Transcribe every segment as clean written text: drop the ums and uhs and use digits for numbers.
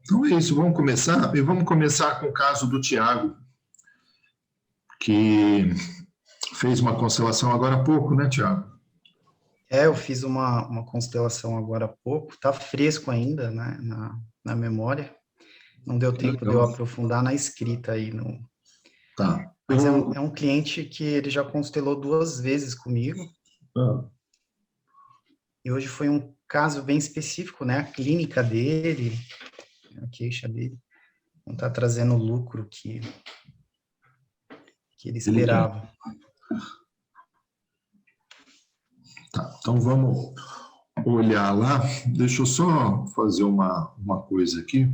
Então é isso, vamos começar. E vamos começar com o caso do Tiago, que fez uma constelação agora há pouco, né, Tiago? Eu fiz uma constelação agora há pouco, tá fresco ainda, né, na memória. Não deu tempo de eu Legal. aprofundar na escrita aí. No... Tá. Mas é um cliente que ele já constelou 2 vezes comigo, Ah, e hoje foi um caso bem específico, né? A clínica dele, a queixa dele, não está trazendo o lucro que ele ele quer. esperava. Tá, então vamos olhar lá. Deixa eu só fazer uma coisa aqui.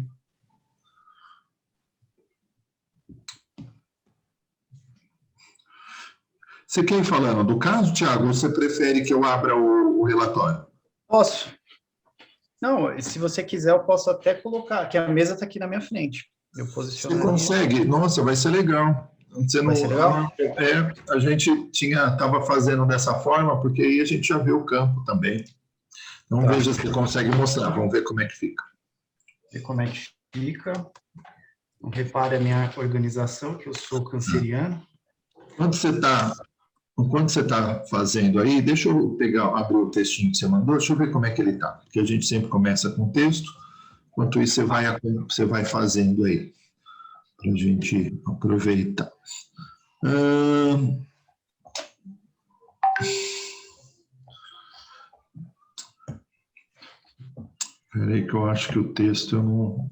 Você quer ir falando do caso, Tiago, ou você prefere que eu abra o relatório? Posso? Não, se você quiser, eu posso até colocar, que a mesa está aqui na minha frente. Eu Você posicionaria. consegue? Nossa, vai ser legal. Você Vai ser legal? a gente estava fazendo dessa forma, porque aí a gente já vê o campo também. Então Tá. veja se você consegue mostrar, vamos ver como é que fica. Ver como é que fica. Não repare a minha organização, que eu sou canceriano. Enquanto você está fazendo aí, deixa eu abrir o textinho que você mandou, deixa eu ver como é que ele está. Porque a gente sempre começa com texto, enquanto isso você vai fazendo aí, para a gente aproveitar. Peraí que eu acho que o texto eu não...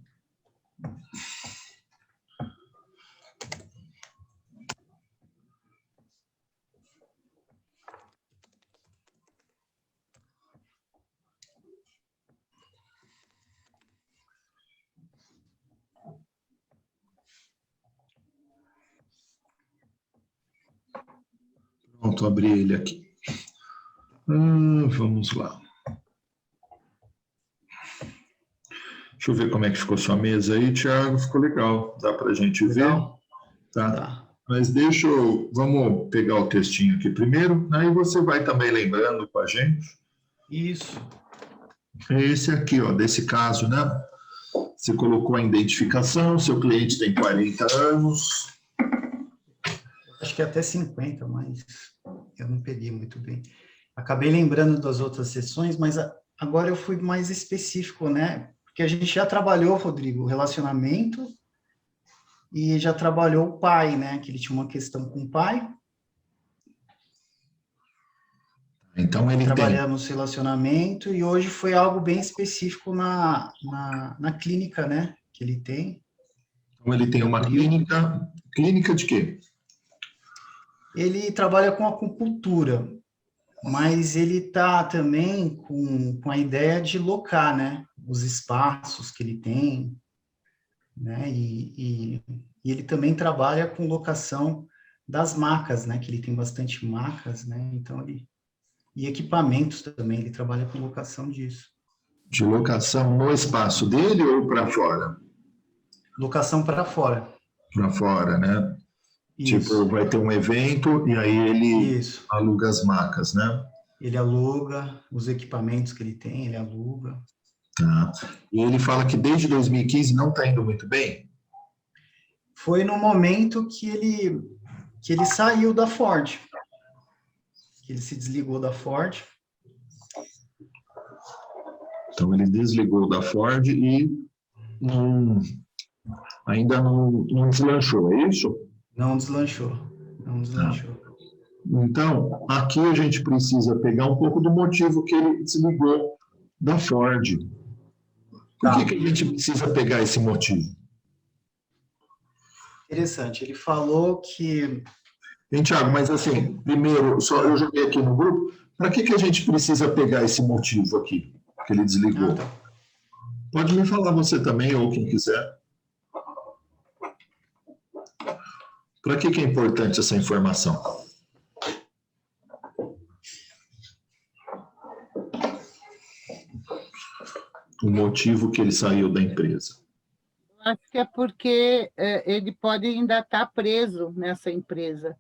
Pronto, abri ele aqui. Vamos lá. Deixa eu ver como é que ficou sua mesa aí, Thiago. Ficou legal, dá para a gente Legal? ver. Tá. Tá. Mas vamos pegar o textinho aqui primeiro, aí você vai também lembrando com a gente. Isso. É esse aqui, ó, desse caso, né? Você colocou a identificação, seu cliente tem 40 anos. Acho que até 50, mas eu não peguei muito bem. Acabei lembrando das outras sessões, mas agora eu fui mais específico, né? Porque a gente já trabalhou, Rodrigo, o relacionamento e já trabalhou o pai, né? Que ele tinha uma questão com o pai. Então ele tem. Trabalhamos relacionamento e hoje foi algo bem específico na clínica, né? Que ele tem. Então ele tem uma clínica. Clínica de quê? Ele trabalha com acupuntura, mas ele está também com a ideia de locar, né? Os espaços que ele tem, né? E ele também trabalha com locação das macas, né? Que ele tem bastante macas, né? Então e equipamentos também, ele trabalha com locação disso. De locação no espaço dele ou para fora? Locação para fora. Para fora, né? Isso. Tipo, vai ter um evento e aí ele Isso. aluga as macas, né? Ele aluga os equipamentos que ele tem, ele aluga. Tá. E ele fala que desde 2015 não está indo muito bem? Foi no momento que ele saiu da Ford, que ele se desligou da Ford. Então ele desligou da Ford e ainda não deslanchou, é isso? Não deslanchou, não deslanchou. Tá. Então, aqui a gente precisa pegar um pouco do motivo que ele desligou da Ford. Por que a gente precisa pegar esse motivo? Interessante, ele falou que... Hein, Thiago, mas assim, primeiro, só eu joguei aqui no grupo, para que a gente precisa pegar esse motivo aqui, que ele desligou? Tá. Pode me falar você também, ou quem quiser. Para que é importante essa informação? O motivo que ele saiu da empresa. Acho que é porque ele pode ainda estar preso nessa empresa,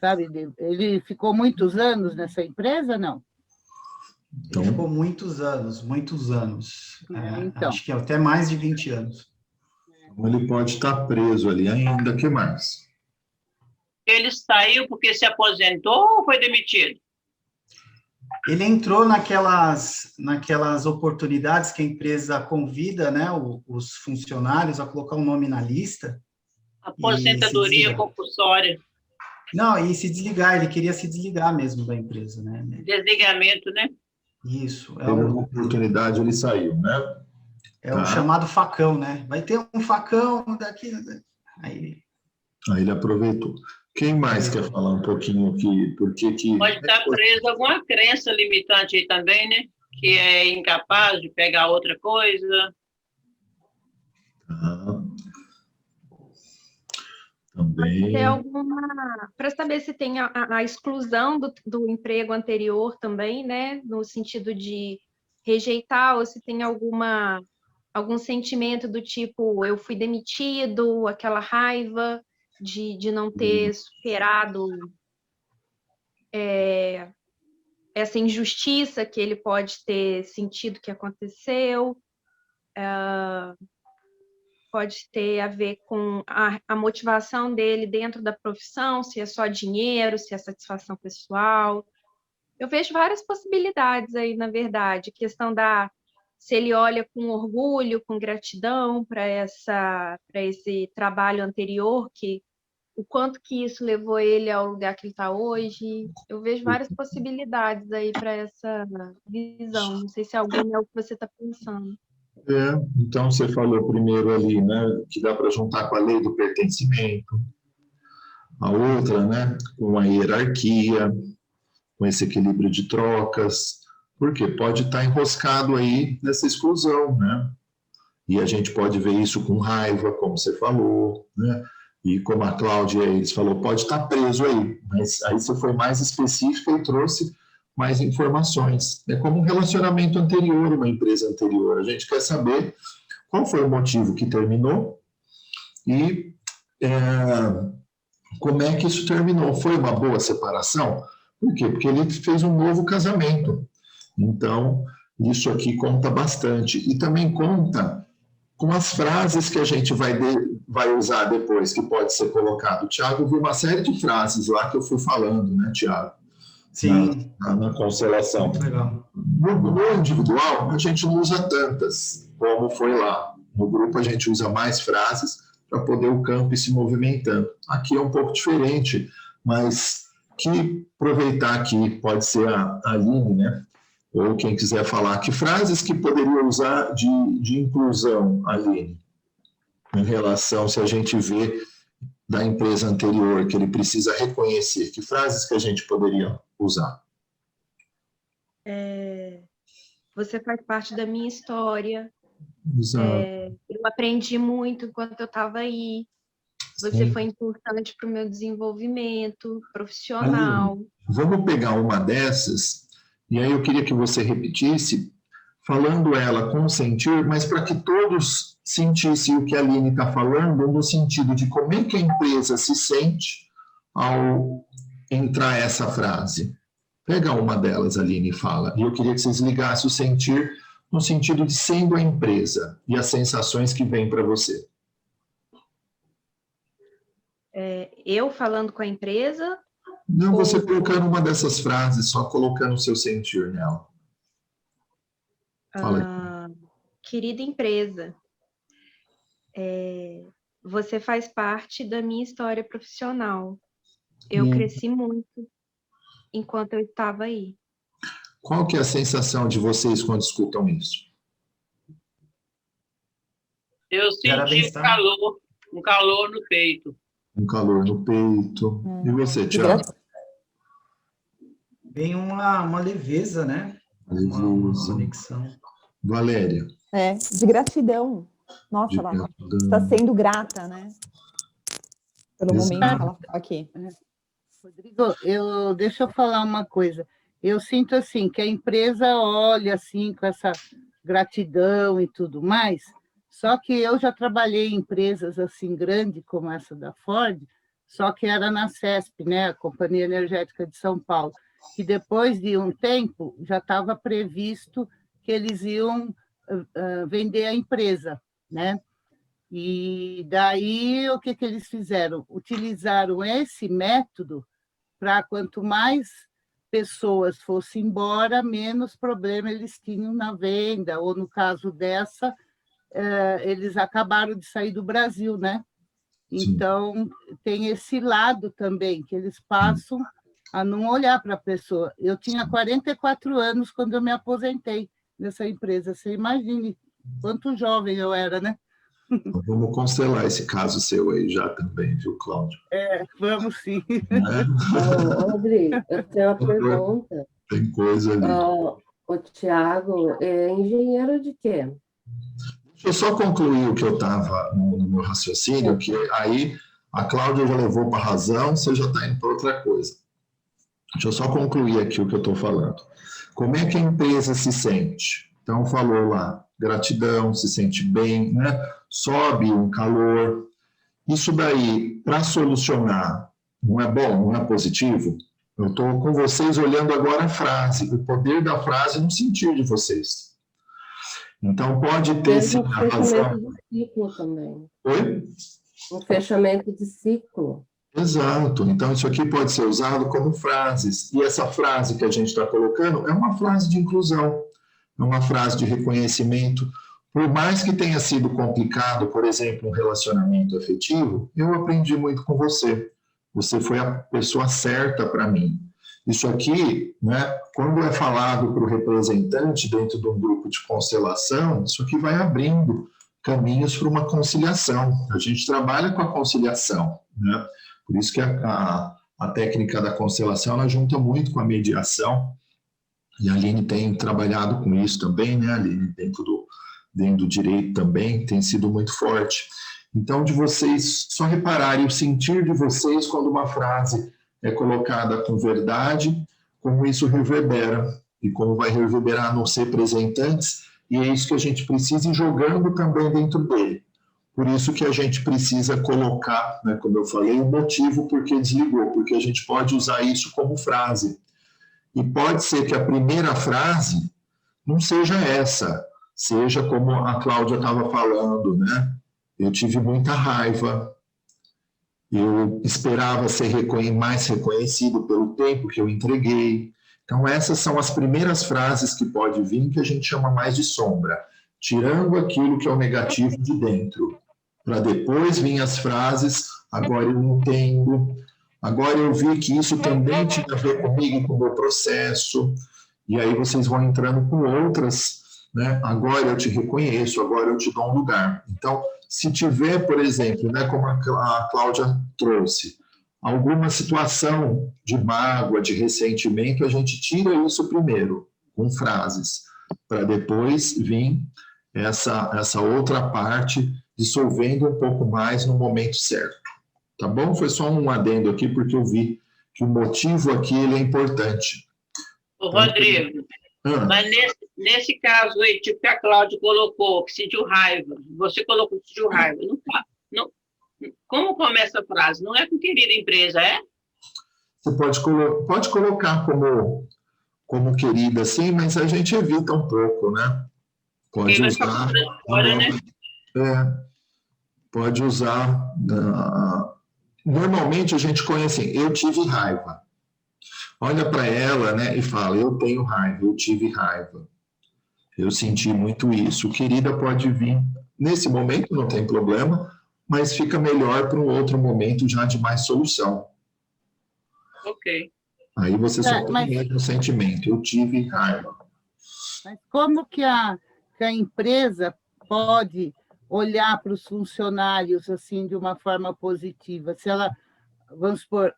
sabe? Ele ficou muitos anos nessa empresa, não? Então, Ele ficou muitos anos, muitos anos. Então, Acho que até mais de 20 anos. ele pode estar preso ali ainda. O que mais? Ele saiu porque se aposentou ou foi demitido? Ele entrou naquelas oportunidades que a empresa convida, né, os funcionários a colocar o nome na lista e se Aposentadoria desligar. compulsória, Não, e se desligar, ele queria se desligar mesmo da empresa, né? desligamento, né? Isso, Teve uma oportunidade, ele saiu, né? é o Tá. chamado facão, né? Vai ter um facão daqui. Aí, Aí ele aproveitou. Quem mais quer falar um pouquinho aqui? Por que que... Pode estar preso a alguma crença limitante aí também, né? Que é incapaz de pegar outra coisa. Ah, Pode ter também. alguma, para saber se tem a exclusão do emprego anterior também, né? No sentido de rejeitar, ou se tem algum sentimento do tipo, eu fui demitido, aquela raiva de não ter superado essa injustiça que ele pode ter sentido que aconteceu. Pode ter a ver com a motivação dele dentro da profissão, se é só dinheiro, se é satisfação pessoal. Eu vejo várias possibilidades aí, na verdade. Questão se ele olha com orgulho, com gratidão para esse trabalho anterior, o quanto que isso levou ele ao lugar que ele está hoje. Eu vejo várias possibilidades aí para essa visão. Não sei se alguma é o que você está pensando. Então você falou primeiro ali, né, que dá para juntar com a lei do pertencimento, a outra, né, com a hierarquia, com esse equilíbrio de trocas, porque pode estar enroscado aí nessa exclusão, né? E a gente pode ver isso com raiva, como você falou, né? E como a Cláudia falou, pode estar preso aí, mas aí você foi mais específica e trouxe mais informações. É como um relacionamento anterior, uma empresa anterior. A gente quer saber qual foi o motivo que terminou e como é que isso terminou. Foi uma boa separação? Por quê? Porque ele fez um novo casamento. Então, isso aqui conta bastante. E também conta com as frases que a gente vai usar depois, que pode ser colocado. O Tiago viu uma série de frases lá que eu fui falando, né, Tiago? sim, Na constelação. muito legal. No individual, a gente não usa tantas como foi lá. No grupo, a gente usa mais frases para poder o campo ir se movimentando. Aqui é um pouco diferente, mas que aproveitar aqui pode ser a Aline, né? Ou quem quiser falar. Que frases que poderia usar de inclusão, Aline? Em relação, se a gente vê da empresa anterior, que ele precisa reconhecer. Que frases que a gente poderia usar? Você faz parte da minha história. Exato. Eu aprendi muito enquanto eu estava aí. Você Sim. foi importante para o meu desenvolvimento profissional. Aline, vamos pegar uma dessas, e aí eu queria que você repetisse, falando ela com sentir, mas para que todos sentissem o que a Aline está falando, no sentido de como é que a empresa se sente ao entrar essa frase. Pega uma delas, Aline, e fala. E eu queria que vocês ligassem o sentir no sentido de sendo a empresa e as sensações que vêm para você. Eu falando com a empresa? Não, você colocando uma dessas frases, só colocando o seu sentir nela. Fala aí. Querida empresa, você faz parte da minha história profissional. Eu cresci muito enquanto eu estava aí. Qual que é a sensação de vocês quando escutam isso? Eu senti um calor no peito. Um calor no peito. E você, Tiago? Vem uma leveza, né? Uma conexão. Valéria? De gratidão. Nossa, ela está sendo grata, né? Pelo momento que ela está aqui. Rodrigo, deixa eu falar uma coisa. Eu sinto assim que a empresa olha assim com essa gratidão e tudo mais, só que eu já trabalhei em empresas assim grandes como essa da Ford, só que era na CESP, né, a Companhia Energética de São Paulo. que depois de um tempo já estava previsto que eles iam vender a empresa, né? E daí o que eles fizeram? Utilizaram esse método para quanto mais pessoas fossem embora, menos problema eles tinham na venda, ou no caso dessa, eles acabaram de sair do Brasil, né? Então, tem esse lado também, que eles passam a não olhar para a pessoa. Eu tinha 44 anos quando eu me aposentei nessa empresa, você imagine quanto jovem eu era, né? Então, vamos constelar esse caso seu aí já também, viu, Cláudio? Vamos sim. Rodrigo, eu tenho uma pergunta. Tem coisa ali. O Tiago é engenheiro de quê? Deixa eu só concluir o que eu estava no meu raciocínio, que aí a Cláudia já levou para a razão, você já está indo para outra coisa. Deixa eu só concluir aqui o que eu estou falando. Como é que a empresa se sente? Então, falou lá, gratidão, se sente bem, né? Sobe um calor. Isso daí, para solucionar, não é bom, não é positivo? Eu estou com vocês olhando agora a frase, o poder da frase no sentido de vocês. Então, pode ter sim a razão. Um fechamento de ciclo também. Oi? Um fechamento de ciclo. Exato. Então, isso aqui pode ser usado como frases. E essa frase que a gente está colocando é uma frase de inclusão, é uma frase de reconhecimento. Por mais que tenha sido complicado, por exemplo, um relacionamento afetivo, eu aprendi muito com você. Você foi a pessoa certa para mim. Isso aqui, né, quando é falado para o representante dentro de um grupo de constelação, isso aqui vai abrindo caminhos para uma conciliação. A gente trabalha com a conciliação, né? Por isso que a técnica da constelação, ela junta muito com a mediação, e a Aline tem trabalhado com isso também, né, Aline? Dentro do direito também, tem sido muito forte. Então, de vocês só repararem o sentir de vocês quando uma frase é colocada com verdade, como isso reverbera, e como vai reverberar nos representantes, e é isso que a gente precisa ir jogando também dentro dele. Por isso que a gente precisa colocar, né, como eu falei, o motivo por que desligou, porque a gente pode usar isso como frase. E pode ser que a primeira frase não seja essa, seja como a Cláudia estava falando, né? Eu tive muita raiva, eu esperava ser mais reconhecido pelo tempo que eu entreguei. Então, essas são as primeiras frases que pode vir, que a gente chama mais de sombra, tirando aquilo que é o negativo de dentro, para depois vir as frases, agora eu entendo, agora eu vi que isso também tinha a ver comigo, com o meu processo, e aí vocês vão entrando com outras, né? Agora eu te reconheço, agora eu te dou um lugar. Então, se tiver, por exemplo, né, como a Cláudia trouxe, alguma situação de mágoa, de ressentimento, a gente tira isso primeiro, com frases, para depois vir essa outra parte, dissolvendo um pouco mais no momento certo. Tá bom? Foi só um adendo aqui, porque eu vi que o motivo aqui ele é importante. Ô, Rodrigo, mas nesse caso aí, tipo que a Cláudia colocou, que sentiu raiva, você colocou que sentiu raiva, não, como começa a frase? Não é com querida empresa, é? Você pode colocar como querida, sim, mas a gente evita um pouco, né? Pode usar... pode usar... normalmente a gente conhece assim, eu tive raiva. Olha para ela, né, e fala, eu tenho raiva, eu tive raiva. Eu senti muito isso. Querida pode vir. Nesse momento não tem problema, mas fica melhor para um outro momento já de mais solução. Ok. Aí você só tem o sentimento, eu tive raiva. Mas como que a empresa pode olhar para os funcionários assim de uma forma positiva? Se ela, vamos supor,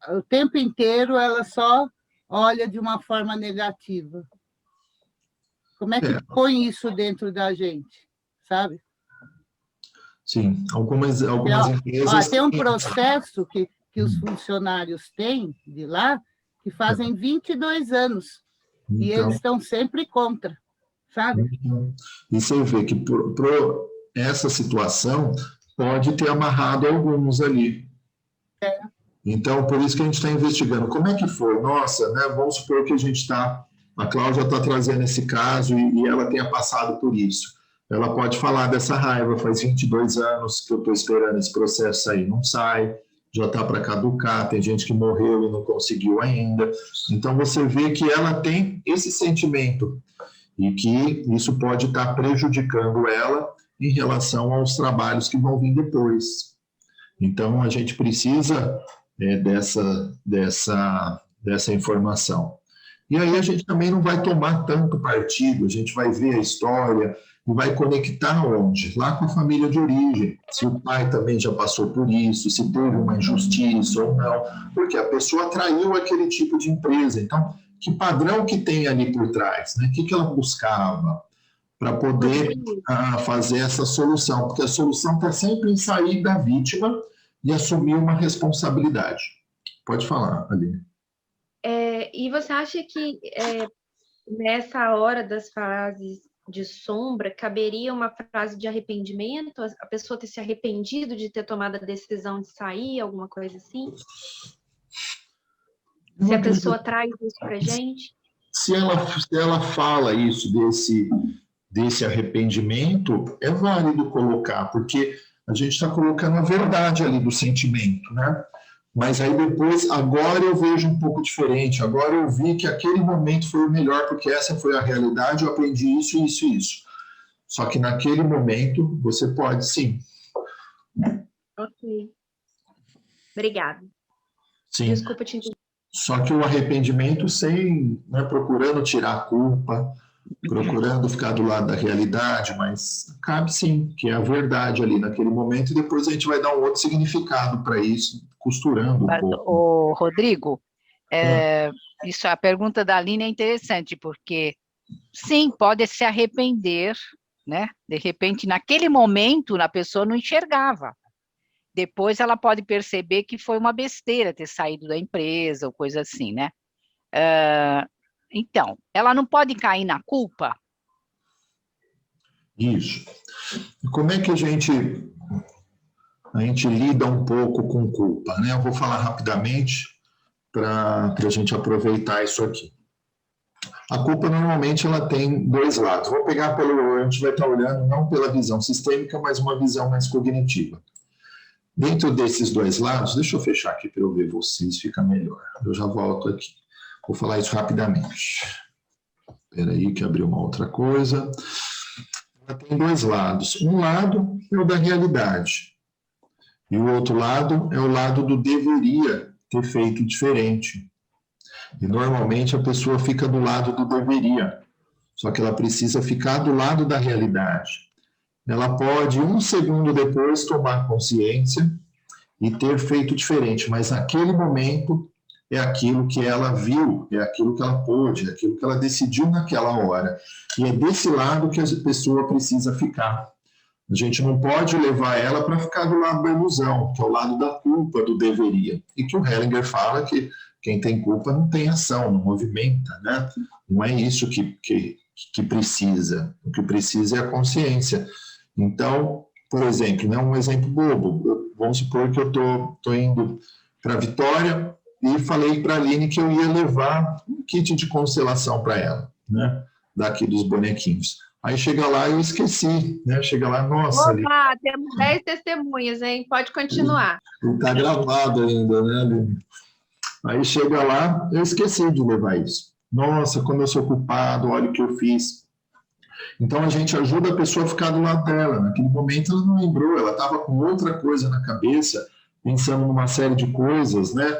o tempo inteiro ela só olha de uma forma negativa. Como é que põe isso dentro da gente, sabe? Sim, algumas empresas... tem um processo que os funcionários têm de lá, que fazem 22 anos, então, e eles estão sempre contra, sabe? E você vê que por essa situação pode ter amarrado alguns ali. Então, por isso que a gente está investigando. Como é que foi? Nossa, né, vamos supor que a Cláudia está trazendo esse caso e ela tenha passado por isso. Ela pode falar dessa raiva, faz 22 anos que eu estou esperando esse processo sair, não sai, já está para caducar, tem gente que morreu e não conseguiu ainda. Então, você vê que ela tem esse sentimento e que isso pode estar prejudicando ela em relação aos trabalhos que vão vir depois. Então, a gente precisa dessa informação. E aí a gente também não vai tomar tanto partido, a gente vai ver a história e vai conectar onde? Lá com a família de origem. Se o pai também já passou por isso, se teve uma injustiça ou não, porque a pessoa atraiu aquele tipo de empresa. Então, que padrão que tem ali por trás? Né? O que ela buscava para poder fazer essa solução? Porque a solução está sempre em sair da vítima e assumir uma responsabilidade. Pode falar, Aline. E você acha que nessa hora das fases de sombra, caberia uma frase de arrependimento? A pessoa ter se arrependido de ter tomado a decisão de sair, alguma coisa assim? Se a pessoa traz isso para a gente? Se ela fala isso desse arrependimento, é válido colocar, porque a gente está colocando a verdade ali do sentimento, né? Mas aí depois, agora eu vejo um pouco diferente, agora eu vi que aquele momento foi o melhor, porque essa foi a realidade, eu aprendi isso, isso e isso. Só que naquele momento, você pode sim. Ok. Obrigada. Sim. Desculpa te interromper. Só que o arrependimento sem, né, procurando tirar a culpa, procurando ficar do lado da realidade, mas cabe sim, que é a verdade ali naquele momento, e depois a gente vai dar um outro significado para isso, costurando um pouco. Ô, Rodrigo, isso, a pergunta da Aline é interessante, porque sim, pode se arrepender, né? De repente, naquele momento, a pessoa não enxergava. Depois ela pode perceber que foi uma besteira ter saído da empresa ou coisa assim, né? Então, ela não pode cair na culpa? Isso. Como é que a gente lida um pouco com culpa, né? Eu vou falar rapidamente para a gente aproveitar isso aqui. A culpa, normalmente, ela tem dois lados. Vou pegar a gente vai estar olhando não pela visão sistêmica, mas uma visão mais cognitiva. Dentro desses dois lados, deixa eu fechar aqui para eu ver vocês, fica melhor. Eu já volto aqui. Vou falar isso rapidamente. Espera aí que abriu uma outra coisa. Ela tem dois lados. Um lado é o da realidade. E o outro lado é o lado do deveria ter feito diferente. E normalmente a pessoa fica do lado do deveria. Só que ela precisa ficar do lado da realidade. Ela pode, um segundo depois, tomar consciência e ter feito diferente. Mas naquele momento é aquilo que ela viu, é aquilo que ela pôde, é aquilo que ela decidiu naquela hora. E é desse lado que a pessoa precisa ficar. A gente não pode levar ela para ficar do lado da ilusão, que é o lado da culpa, do deveria. E que o Hellinger fala que quem tem culpa não tem ação, não movimenta, né? Não é isso que precisa. O que precisa é a consciência. Então, por exemplo, né, um exemplo bobo. Vamos supor que eu estou indo para Vitória e falei para a Aline que eu ia levar um kit de constelação para ela, né? Daqui dos bonequinhos. Aí chega lá e eu esqueci, né? Chega lá, nossa... Opa, temos 10 testemunhas, hein? Pode continuar. Está gravado ainda, né, Aline? Aí chega lá, eu esqueci de levar isso. Nossa, como eu sou culpado, olha o que eu fiz. Então, a gente ajuda a pessoa a ficar do lado dela. Naquele momento, ela não lembrou, ela estava com outra coisa na cabeça, pensando numa série de coisas, né?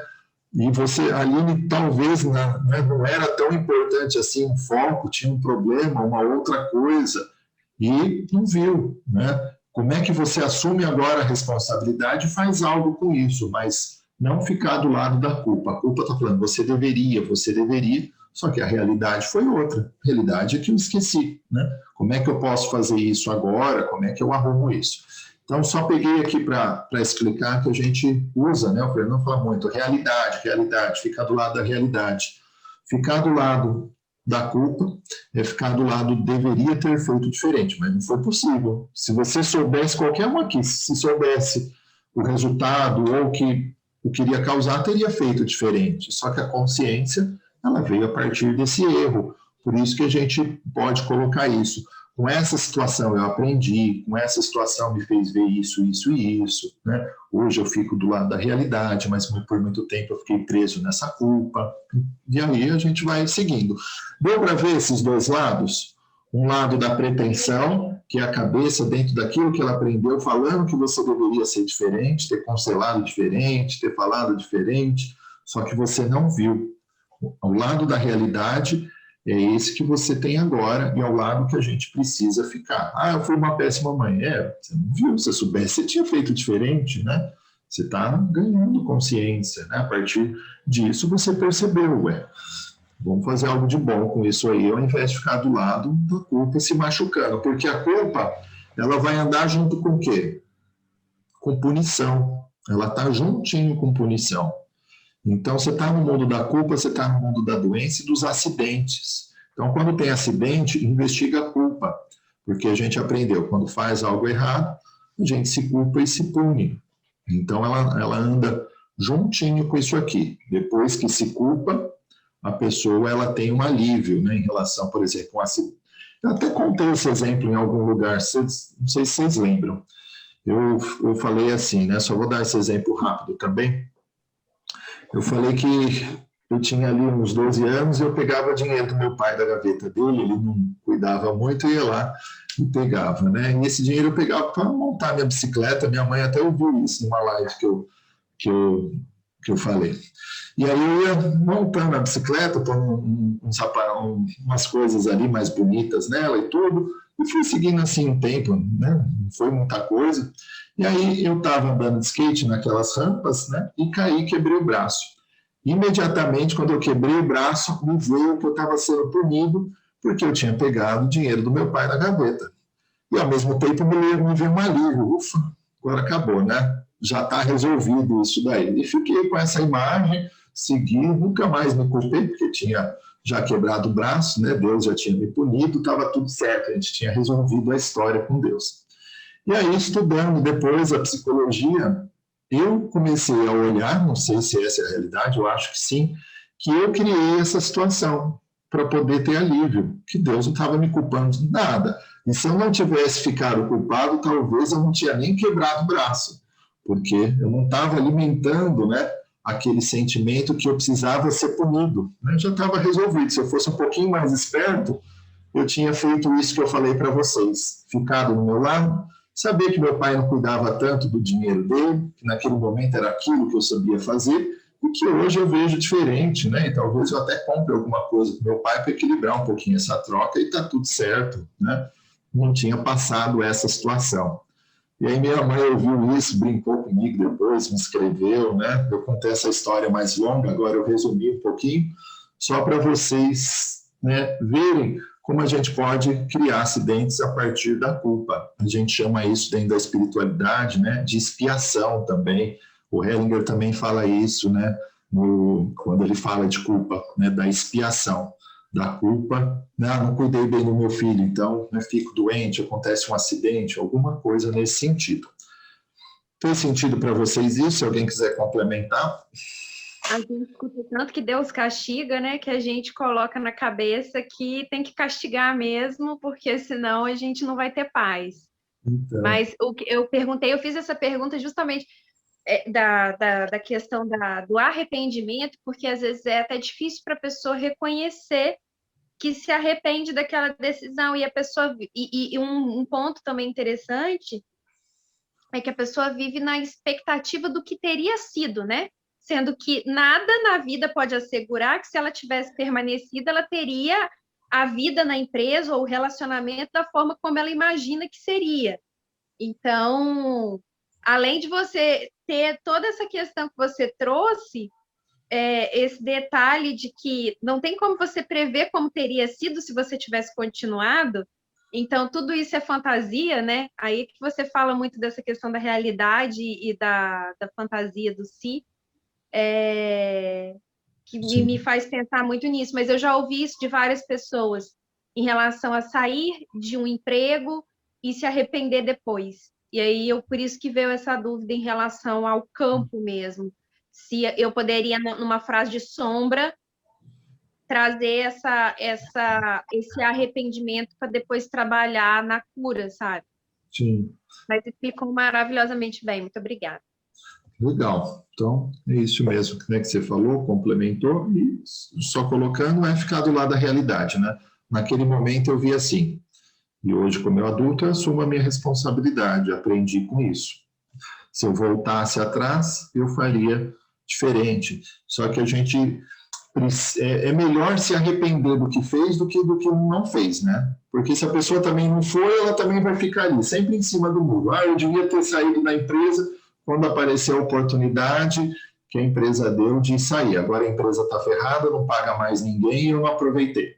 E você, Aline, talvez não era tão importante assim um foco, tinha um problema, uma outra coisa, e não viu, né? Como é que você assume agora a responsabilidade e faz algo com isso, mas não ficar do lado da culpa. A culpa está falando, você deveria, só que a realidade foi outra. A realidade é que eu esqueci, né? Como é que eu posso fazer isso agora? Como é que eu arrumo isso? Então, só peguei aqui para explicar que a gente usa, né? O Fernando fala muito, realidade, ficar do lado da realidade. Ficar do lado da culpa é ficar do lado deveria ter feito diferente, mas não foi possível. Se você soubesse, qualquer um aqui, se soubesse o resultado ou que eu queria causar, teria feito diferente. Só que a consciência, ela veio a partir desse erro. Por isso que a gente pode colocar isso. Com essa situação eu aprendi, com essa situação me fez ver isso, isso e isso, né? Hoje eu fico do lado da realidade, mas por muito tempo eu fiquei preso nessa culpa. E aí a gente vai seguindo. Deu para ver esses dois lados? Um lado da pretensão, que é a cabeça dentro daquilo que ela aprendeu, falando que você deveria ser diferente, ter conselado diferente, ter falado diferente, só que você não viu. Ao lado da realidade é esse que você tem agora e ao lado que a gente precisa ficar. Ah, eu fui uma péssima mãe. Você não viu, se você soubesse, você tinha feito diferente, né? Você está ganhando consciência, né? A partir disso você percebeu, vamos fazer algo de bom com isso aí, ao invés de ficar do lado da culpa e se machucando, porque a culpa, ela vai andar junto com o quê? Com punição. Ela está juntinho com punição. Então, você está no mundo da culpa, você está no mundo da doença e dos acidentes. Então, quando tem acidente, investiga a culpa, porque a gente aprendeu, quando faz algo errado, a gente se culpa e se pune. Então, ela anda juntinho com isso aqui. Depois que se culpa, a pessoa ela tem um alívio, né, em relação, por exemplo, a um acidente. Eu até contei esse exemplo em algum lugar, não sei se vocês lembram. Eu falei assim, né, só vou dar esse exemplo rápido também. Eu falei que eu tinha ali uns 12 anos e eu pegava dinheiro do meu pai da gaveta dele, ele não cuidava muito, eu ia lá e pegava, né? E esse dinheiro eu pegava para montar minha bicicleta, minha mãe até ouviu isso numa live que eu falei. E aí eu ia montando a bicicleta, pondo umas coisas ali mais bonitas nela e tudo, e fui seguindo assim um tempo, né? Não foi muita coisa. E aí eu estava andando de skate naquelas rampas, né? E caí e quebrei o braço. Imediatamente, quando eu quebrei o braço, me veio que eu estava sendo punido porque eu tinha pegado o dinheiro do meu pai na gaveta. E ao mesmo tempo me veio um alívio. Ufa, agora acabou, né? Já está resolvido isso daí. E fiquei com essa imagem, segui, nunca mais me culpei, porque tinha já quebrado o braço, né? Deus já tinha me punido, estava tudo certo, a gente tinha resolvido a história com Deus. E aí, estudando depois a psicologia, eu comecei a olhar, não sei se essa é a realidade, eu acho que sim, que eu criei essa situação para poder ter alívio, que Deus não estava me culpando de nada. E se eu não tivesse ficado culpado, talvez eu não tinha nem quebrado o braço, porque eu não estava alimentando, né, aquele sentimento que eu precisava ser punido. Né? Já estava resolvido. Se eu fosse um pouquinho mais esperto, eu tinha feito isso que eu falei para vocês, ficado no meu lado, saber que meu pai não cuidava tanto do dinheiro dele, que naquele momento era aquilo que eu sabia fazer, e que hoje eu vejo diferente, né? E talvez eu até compre alguma coisa com meu pai para equilibrar um pouquinho essa troca e está tudo certo, né? Não tinha passado essa situação. E aí minha mãe ouviu isso, brincou comigo depois, me escreveu, né? Eu contei essa história mais longa, agora eu resumi um pouquinho, só para vocês, né, verem como a gente pode criar acidentes a partir da culpa. A gente chama isso dentro da espiritualidade, né, de expiação também. O Hellinger também fala isso, né, quando ele fala de culpa, né, da expiação. Da culpa, não cuidei bem do meu filho, então fico doente, acontece um acidente, alguma coisa nesse sentido. Fez sentido para vocês isso? Se alguém quiser complementar? A gente escuta tanto que Deus castiga, né? Que a gente coloca na cabeça que tem que castigar mesmo, porque senão a gente não vai ter paz. Então. Mas o que eu perguntei, eu fiz essa pergunta justamente da questão do arrependimento, porque às vezes é até difícil para a pessoa reconhecer que se arrepende daquela decisão, e a pessoa um ponto também interessante é que a pessoa vive na expectativa do que teria sido, né? Sendo que nada na vida pode assegurar que se ela tivesse permanecido, ela teria a vida na empresa ou o relacionamento da forma como ela imagina que seria. Então, além de você ter toda essa questão que você trouxe, esse detalhe de que não tem como você prever como teria sido se você tivesse continuado, então tudo isso é fantasia, né? Aí que você fala muito dessa questão da realidade e da fantasia do si, que me faz pensar muito nisso, mas eu já ouvi isso de várias pessoas em relação a sair de um emprego e se arrepender depois. E aí, por isso que veio essa dúvida em relação ao campo mesmo. se eu poderia, numa frase de sombra, trazer esse arrependimento para depois trabalhar na cura, sabe? Sim. Mas explicou maravilhosamente bem, muito obrigada. Legal. Então, é isso mesmo, né, que você falou, complementou, e só colocando é ficar do lado da realidade, né? Naquele momento eu vi assim, e hoje, como eu adulto, eu assumo a minha responsabilidade, aprendi com isso. Se eu voltasse atrás, eu faria diferente. Só que a gente é melhor se arrepender do que fez do que não fez, né? Porque se a pessoa também não foi, ela também vai ficar ali, sempre em cima do muro. Eu devia ter saído da empresa quando apareceu a oportunidade que a empresa deu de sair. Agora a empresa está ferrada, não paga mais ninguém e eu não aproveitei.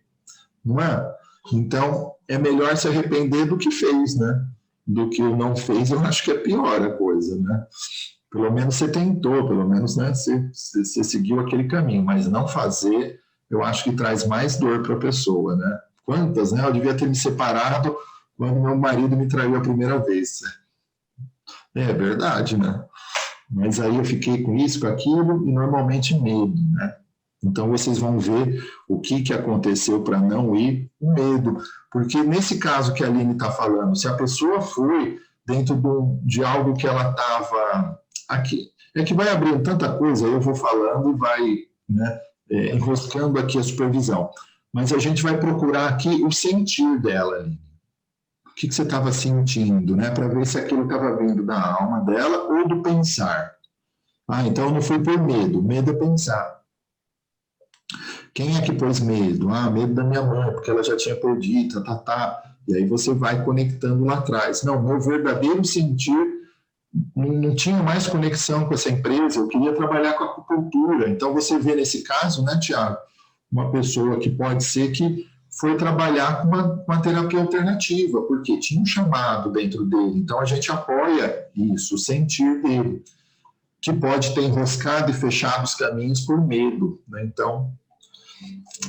Não é? Então, é melhor se arrepender do que fez, né? Do que não fez, eu acho que é pior a coisa, né? Pelo menos você tentou, pelo menos, né, você seguiu aquele caminho, mas não fazer, eu acho que traz mais dor para a pessoa, né? Quantas, né? Eu devia ter me separado quando meu marido me traiu a primeira vez. É verdade, né? Mas aí eu fiquei com isso, com aquilo, e normalmente medo, né? Então vocês vão ver o que aconteceu para não ir, o medo. Porque nesse caso que a Aline está falando, se a pessoa foi dentro de algo que ela estava... Aqui, é que vai abrindo tanta coisa, eu vou falando e vai, né, enroscando aqui a supervisão. Mas a gente vai procurar aqui o sentir dela, Aline. O que você estava sentindo, né? Para ver se aquilo estava vindo da alma dela ou do pensar. Ah, então não foi por medo. Medo é pensar. Quem é que pôs medo? Ah, medo da minha mãe, porque ela já tinha perdido, E aí você vai conectando lá atrás. Não, meu verdadeiro sentir não tinha mais conexão com essa empresa, eu queria trabalhar com a acupuntura. Então você vê nesse caso, né, Tiago, uma pessoa que pode ser que foi trabalhar com uma terapia alternativa, porque tinha um chamado dentro dele. Então a gente apoia isso, o sentir dele, que pode ter enroscado e fechado os caminhos por medo, né? Então,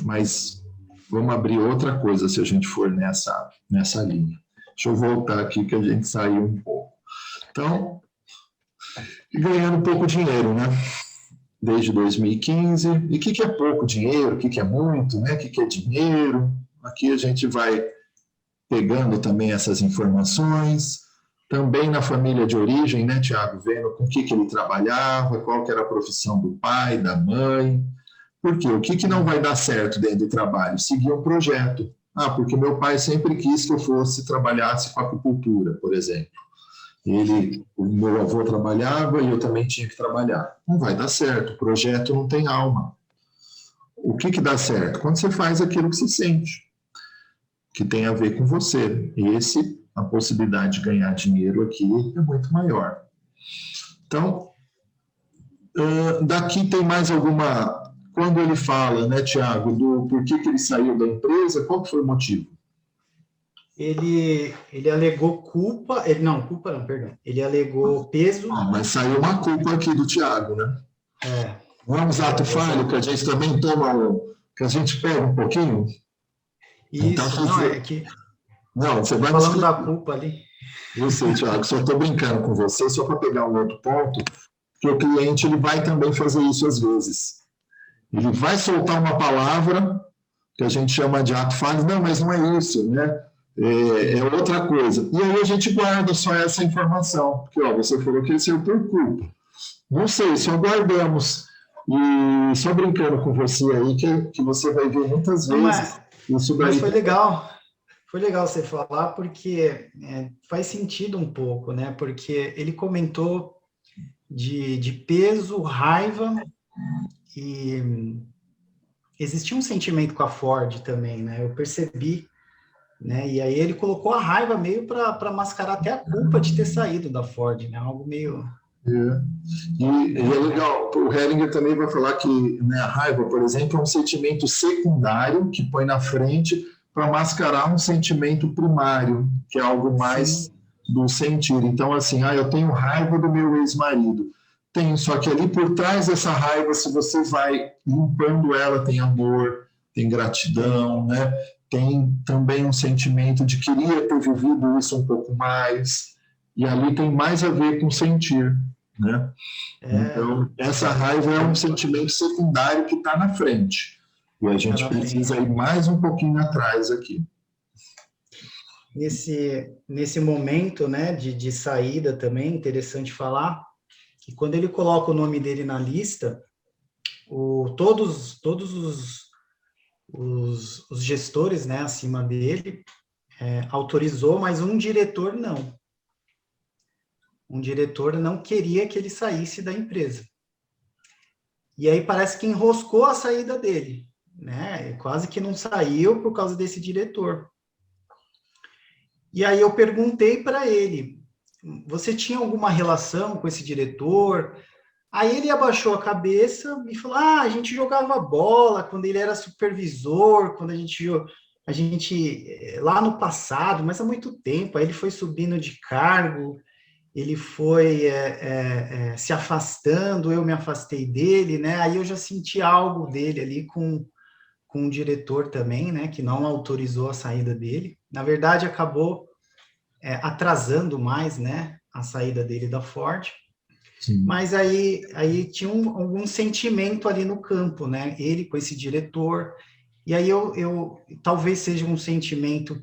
mas vamos abrir outra coisa se a gente for nessa linha. Deixa eu voltar aqui que a gente saiu um pouco. Então, ganhando um pouco de dinheiro, né? Desde 2015. E o que é pouco dinheiro? O que é muito, né? O que é dinheiro? Aqui a gente vai pegando também essas informações. Também na família de origem, né, Tiago? Vendo com o que ele trabalhava, qual que era a profissão do pai, da mãe. Por quê? O que não vai dar certo dentro do trabalho? Seguir um projeto. Ah, porque meu pai sempre quis que eu trabalhasse com acupuntura, por exemplo. O meu avô trabalhava e eu também tinha que trabalhar. Não vai dar certo, o projeto não tem alma. O que dá certo? Quando você faz aquilo que você sente, que tem a ver com você. A possibilidade de ganhar dinheiro aqui é muito maior. Então, daqui tem mais alguma... Quando ele fala, né, Tiago, do por que ele saiu da empresa, qual foi o motivo? Ele alegou culpa, ele alegou peso... mas saiu uma culpa aqui do Tiago, né? Vamos ato falho, que a gente também que a gente pega um pouquinho? Isso, então, é que... Não, você vai... Falando da culpa ali. Eu sei, Tiago, só estou brincando com você, só para pegar um outro ponto, que o cliente ele vai também fazer isso às vezes. Ele vai soltar uma palavra, que a gente chama de ato falho, não, mas não é isso, né? É outra coisa. E aí a gente guarda só essa informação, porque você falou que ele saiu por culpa. Não sei, só guardamos. E só brincando com você aí, que você vai ver muitas vezes. Mas foi legal você falar, porque faz sentido um pouco, né? Porque ele comentou de peso, raiva, e existia um sentimento com a Ford também, né? Eu percebi, né? E aí ele colocou a raiva meio para mascarar até a culpa de ter saído da Ford, né? Algo meio... E é legal, o Hellinger também vai falar que, né, a raiva, por exemplo, é um sentimento secundário que põe na frente para mascarar um sentimento primário, que é algo mais do sentir. Então, assim, eu tenho raiva do meu ex-marido. Tem, só que ali por trás dessa raiva, se você vai limpando ela, tem amor, tem gratidão, né? Tem também um sentimento de queria ter vivido isso um pouco mais, e ali tem mais a ver com sentir. né? Então, essa raiva é um sentimento secundário que está na frente. E a gente precisa ir mais um pouquinho atrás aqui. Nesse momento, né, de saída também, interessante falar, que quando ele coloca o nome dele na lista, todos os gestores, né, acima dele, autorizou, mas um diretor não. Um diretor não queria que ele saísse da empresa. E aí parece que enroscou a saída dele, né? Quase que não saiu por causa desse diretor. E aí eu perguntei para ele, você tinha alguma relação com esse diretor? Aí ele abaixou a cabeça e falou, a gente jogava bola quando ele era supervisor, quando a gente lá no passado, mas há muito tempo, aí ele foi subindo de cargo, ele foi se afastando, eu me afastei dele, né? Aí eu já senti algo dele ali com o diretor também, né? Que não autorizou a saída dele. Na verdade, acabou atrasando mais, né? A saída dele da Ford. Sim. Mas aí tinha algum sentimento ali no campo, né? Ele com esse diretor. E aí eu talvez seja um sentimento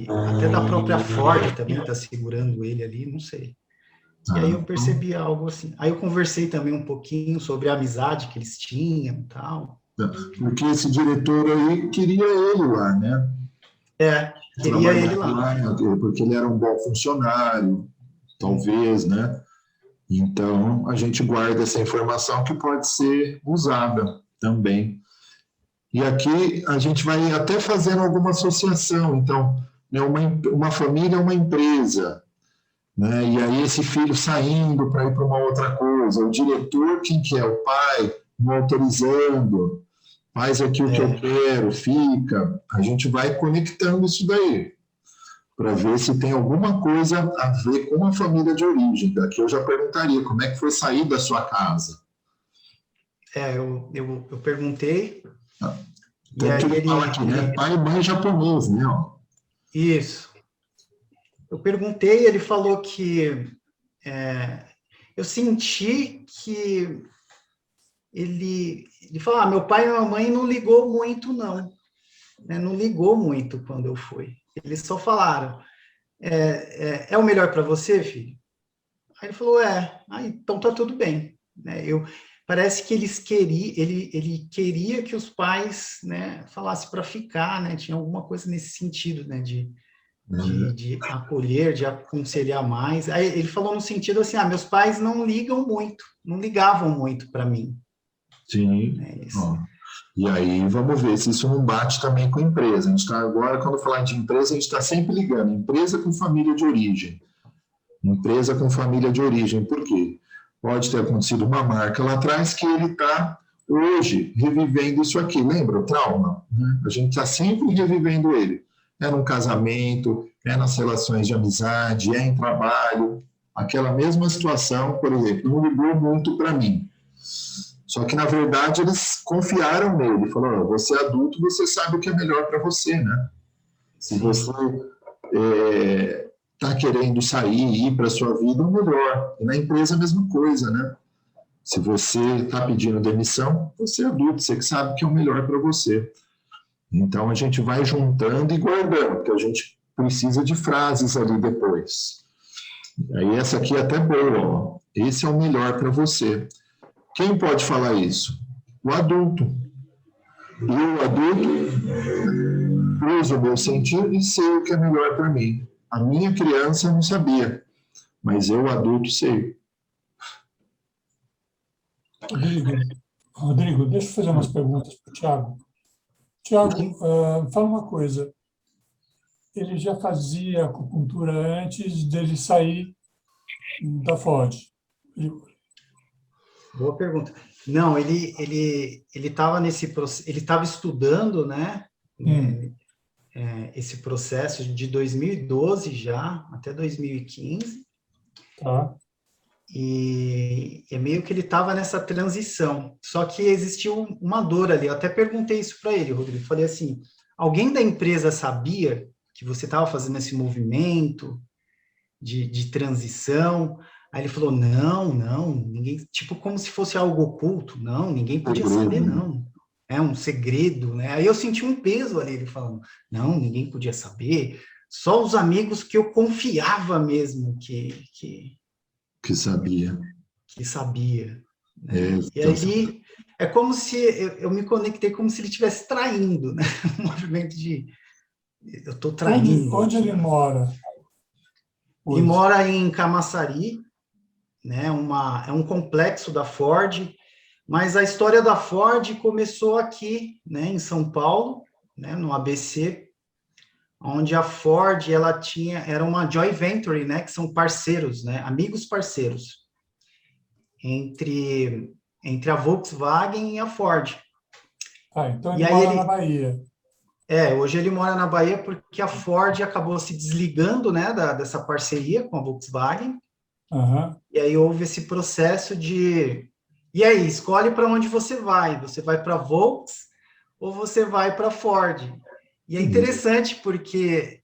até da própria Ford também está segurando ele ali, não sei. E aí eu percebi algo assim. Aí eu conversei também um pouquinho sobre a amizade que eles tinham e tal. Porque esse diretor aí queria ele lá, né? Queria ele lá. Porque ele era um bom funcionário, talvez, né? Então, a gente guarda essa informação que pode ser usada também. E aqui a gente vai até fazendo alguma associação. Então, né, uma família é uma empresa, né? E aí esse filho saindo para ir para uma outra coisa. O diretor, quem que é? O pai, não autorizando. Faz aqui o que eu quero, fica. A gente vai conectando isso daí, para ver se tem alguma coisa a ver com a família de origem. Daqui eu já perguntaria, como é que foi sair da sua casa? Eu perguntei... Então, ele fala aqui, né? Pai e mãe japonês, né? Isso. Eu perguntei, ele falou que eu senti que ele falou, meu pai e minha mãe não ligou muito, não. Né? Não ligou muito quando eu fui. Eles só falaram, é o melhor para você, filho? Aí ele falou, então tá tudo bem. Né? Parece que ele queria que os pais, né, falassem para ficar, né? Tinha alguma coisa nesse sentido, né? De acolher, de aconselhar mais. Aí ele falou no sentido assim, meus pais não ligavam muito para mim. Sim. E aí vamos ver se isso não bate também com a empresa. A gente está agora, quando falar de empresa, a gente está sempre ligando empresa com família de origem. Empresa com família de origem. Por quê? Pode ter acontecido uma marca lá atrás que ele está hoje revivendo isso aqui. Lembra o trauma? A gente está sempre revivendo ele. É num casamento, é nas relações de amizade, é em trabalho. Aquela mesma situação, por exemplo, não ligou muito para mim. Só que, na verdade, eles confiaram nele. Falaram, você é adulto, você sabe o que é melhor para você, né? Se você está querendo sair, ir para a sua vida, é melhor. E na empresa a mesma coisa, né? Se você está pedindo demissão, você é adulto, você que sabe que é o melhor para você. Então a gente vai juntando e guardando, porque a gente precisa de frases ali depois. Aí essa aqui é até boa, ó. Esse é o melhor para você. Quem pode falar isso? O adulto. E o adulto usa o meu sentido e sei o que é melhor para mim. A minha criança não sabia, mas eu, adulto, sei. Rodrigo, deixa eu fazer umas perguntas para o Thiago. Thiago, fala uma coisa. Ele já fazia acupuntura antes dele sair da Ford? Boa pergunta. Não, ele estava nesse processo, ele estava estudando, né? Esse processo de 2012 já, até 2015. Tá. E é meio que ele estava nessa transição. Só que existiu uma dor ali. Eu até perguntei isso para ele, Rodrigo. Falei assim, alguém da empresa sabia que você estava fazendo esse movimento de transição? Aí ele falou, não, ninguém, tipo como se fosse algo oculto, não, ninguém podia saber, não. É um segredo, né? Aí eu senti um peso ali, ele falando, não, ninguém podia saber, só os amigos que eu confiava mesmo que sabia. Que sabia. Né? É, e aí é como se eu me conectei como se ele estivesse traindo, né? Um movimento de eu estou traindo. Onde ele mora? Ele mora em Camaçari, né? É um complexo da Ford, mas a história da Ford começou aqui, né? Em São Paulo, né? No ABC, onde a Ford era uma joint venture, né? Que são parceiros, né? Amigos parceiros entre a Volkswagen e a Ford. Então ele mora na Bahia. Hoje ele mora na Bahia porque a Ford acabou se desligando, né, dessa parceria com a Volkswagen. E aí houve esse processo de... E aí, escolhe para onde você vai. Você vai para a Volks ou você vai para a Ford? E é interessante porque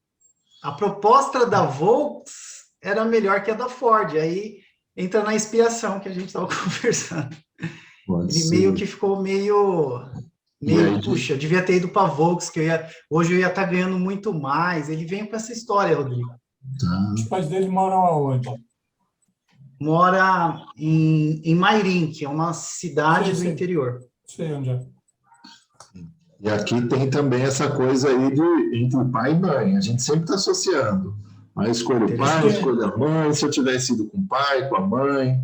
a proposta da Volks era melhor que a da Ford. Aí entra na inspiração que a gente estava conversando. Ele meio que ficou meio puxa, eu devia ter ido para a Volks, que hoje eu ia estar ganhando muito mais. Ele vem com essa história, Rodrigo. Os pais dele moram aonde? Mora em Mairim, que é uma cidade do interior. Sei onde é. E aqui tem também essa coisa aí entre pai e mãe. A gente sempre está associando. Aí escolho o pai, escolho a mãe. Se eu tivesse ido com o pai, com a mãe,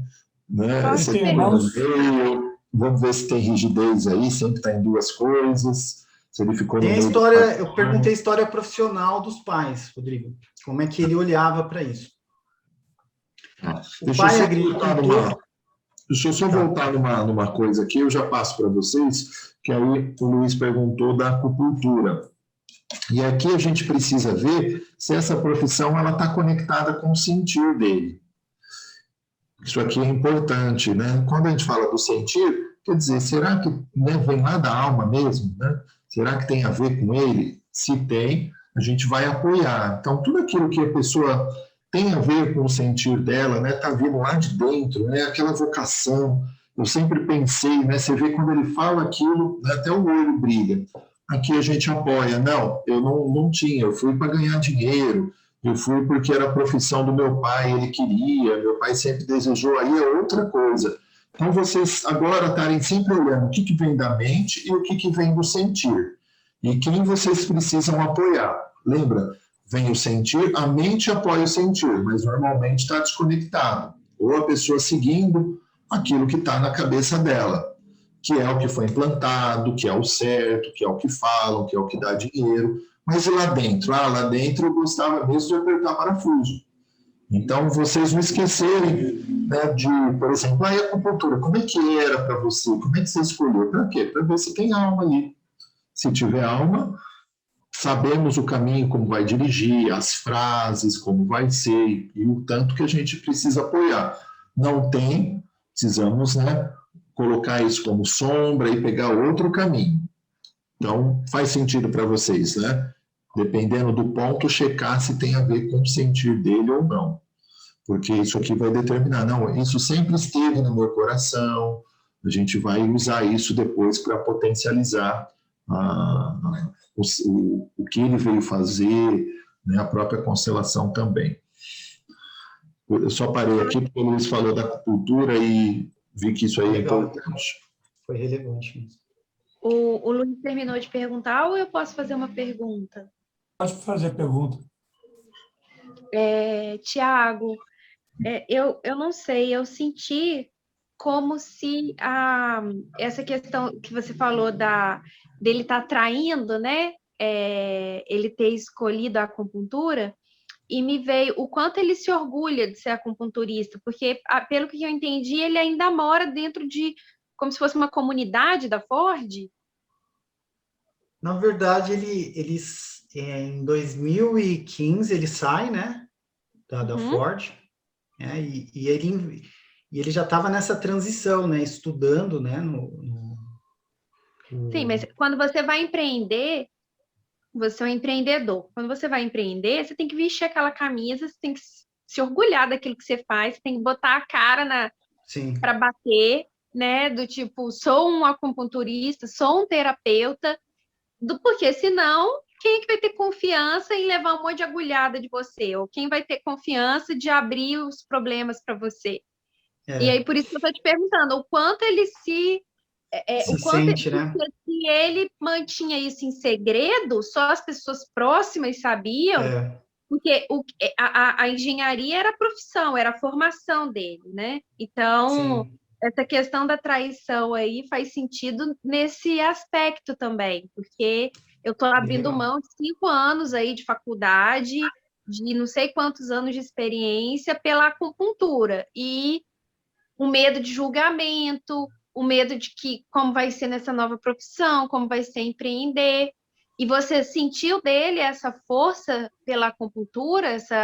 né? Você tem meio. Vamos ver se tem rigidez aí, sempre está em duas coisas. Se ele ficou tem a história, eu perguntei a história profissional dos pais, Rodrigo. Como é que ele olhava para isso? Deixa eu só voltar numa coisa aqui, eu já passo para vocês, que aí o Luiz perguntou da acupuntura. E aqui a gente precisa ver se essa profissão está conectada com o sentir dele. Isso aqui é importante, né? Quando a gente fala do sentir, quer dizer, será que, né, vem lá da alma mesmo, né? Será que tem a ver com ele? Se tem, a gente vai apoiar. Então, tudo aquilo que a pessoa tem a ver com o sentir dela, né, tá vindo lá de dentro, né, aquela vocação. Eu sempre pensei, né, você vê quando ele fala aquilo, né, até o olho brilha. Aqui a gente apoia. Não, eu não tinha, eu fui para ganhar dinheiro, eu fui porque era a profissão do meu pai, ele queria, meu pai sempre desejou, aí é outra coisa. Então, vocês agora estarem sempre olhando o que vem da mente e o que vem do sentir. E quem vocês precisam apoiar. Lembra? Vem o sentir, a mente apoia o sentir, mas normalmente está desconectado. Ou a pessoa seguindo aquilo que está na cabeça dela, que é o que foi implantado, que é o certo, que é o que falam, que é o que dá dinheiro. Mas e lá dentro? Lá dentro eu gostava mesmo de apertar parafuso. Então, vocês não esquecerem, né, por exemplo, a acupuntura, como é que era para você? Como é que você escolheu? Para quê? Para ver se tem alma ali. Se tiver alma, sabemos o caminho, como vai dirigir, as frases, como vai ser, e o tanto que a gente precisa apoiar. Não tem, precisamos, né, colocar isso como sombra e pegar outro caminho. Então, faz sentido para vocês, né? Dependendo do ponto, checar se tem a ver com o sentir dele ou não. Porque isso aqui vai determinar. Não, isso sempre esteve no meu coração, a gente vai usar isso depois para potencializar o que ele veio fazer, né, a própria constelação também. Eu só parei aqui porque o Luiz falou da acupuntura e vi que isso aí é importante. Foi relevante mesmo. O Luiz terminou de perguntar ou eu posso fazer uma pergunta? Pode fazer pergunta. Tiago, eu não sei, eu senti como se essa questão que você falou dele estar traindo, né? Ele ter escolhido a acupuntura, e me veio o quanto ele se orgulha de ser acupunturista, porque, pelo que eu entendi, ele ainda mora dentro de, como se fosse uma comunidade da Ford. Na verdade, ele em 2015, ele sai, né, da Ford, né, e ele já estava nessa transição, né, estudando, né, Sim, mas quando você vai empreender, você é um empreendedor. Quando você vai empreender, você tem que vestir aquela camisa, você tem que se orgulhar daquilo que você faz, tem que botar a cara para bater, né? Do tipo, sou um acupunturista, sou um terapeuta, porque senão, quem é que vai ter confiança em levar um monte de agulhada de você? Ou quem vai ter confiança de abrir os problemas para você? E aí, por isso que eu estou te perguntando, o quanto ele se sente, né? Se ele mantinha isso em segredo, só as pessoas próximas sabiam, porque a engenharia era a profissão, era a formação dele, né? Então, essa questão da traição aí faz sentido nesse aspecto também, porque eu estou abrindo mão de 5 anos aí de faculdade, de não sei quantos anos de experiência pela acupuntura, e o medo de julgamento, o medo de que como vai ser nessa nova profissão, como vai ser empreender. E você sentiu dele essa força pela acupuntura, esse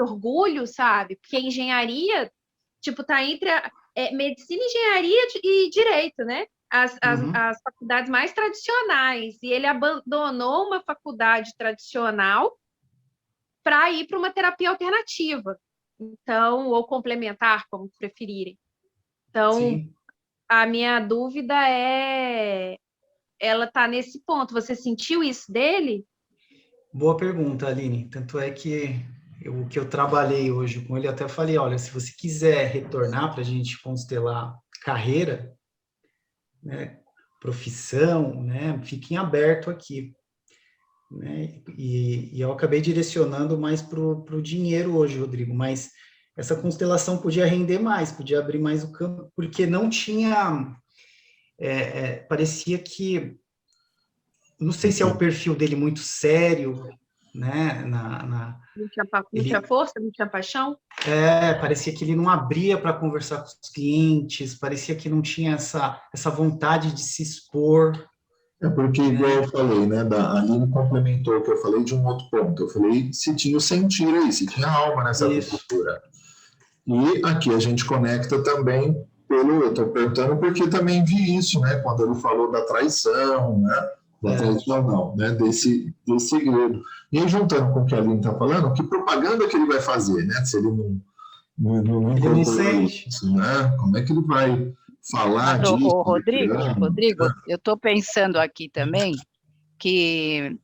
orgulho, sabe? Porque a engenharia, tipo, tá entre medicina, engenharia e direito, né? As faculdades mais tradicionais. E ele abandonou uma faculdade tradicional para ir para uma terapia alternativa. Então, ou complementar, como preferirem. Então, a minha dúvida ela está nesse ponto. Você sentiu isso dele? Boa pergunta, Aline. Tanto é que o que eu trabalhei hoje com ele, até falei, olha, se você quiser retornar para a gente constelar carreira, né, profissão, né, fique em aberto aqui. Né? E eu acabei direcionando mais para o dinheiro hoje, Rodrigo, mas essa constelação podia render mais, podia abrir mais o campo, porque não tinha... parecia que... Não sei se é o perfil dele muito sério, né? Não tinha força, não tinha paixão? Parecia que ele não abria para conversar com os clientes, parecia que não tinha essa vontade de se expor. Porque, igual eu falei, né, a Aline complementou o que eu falei de um outro ponto. Eu falei se tinha o sentir aí, se tinha alma nessa cultura. E aqui a gente conecta também eu estou perguntando porque também vi isso, né, quando ele falou da traição, né, desse segredo. E aí, juntando com o que a Aline está falando, que propaganda que ele vai fazer, né, se ele não sente isso, né, como é que ele vai falar disso? Rodrigo, eu estou pensando aqui também que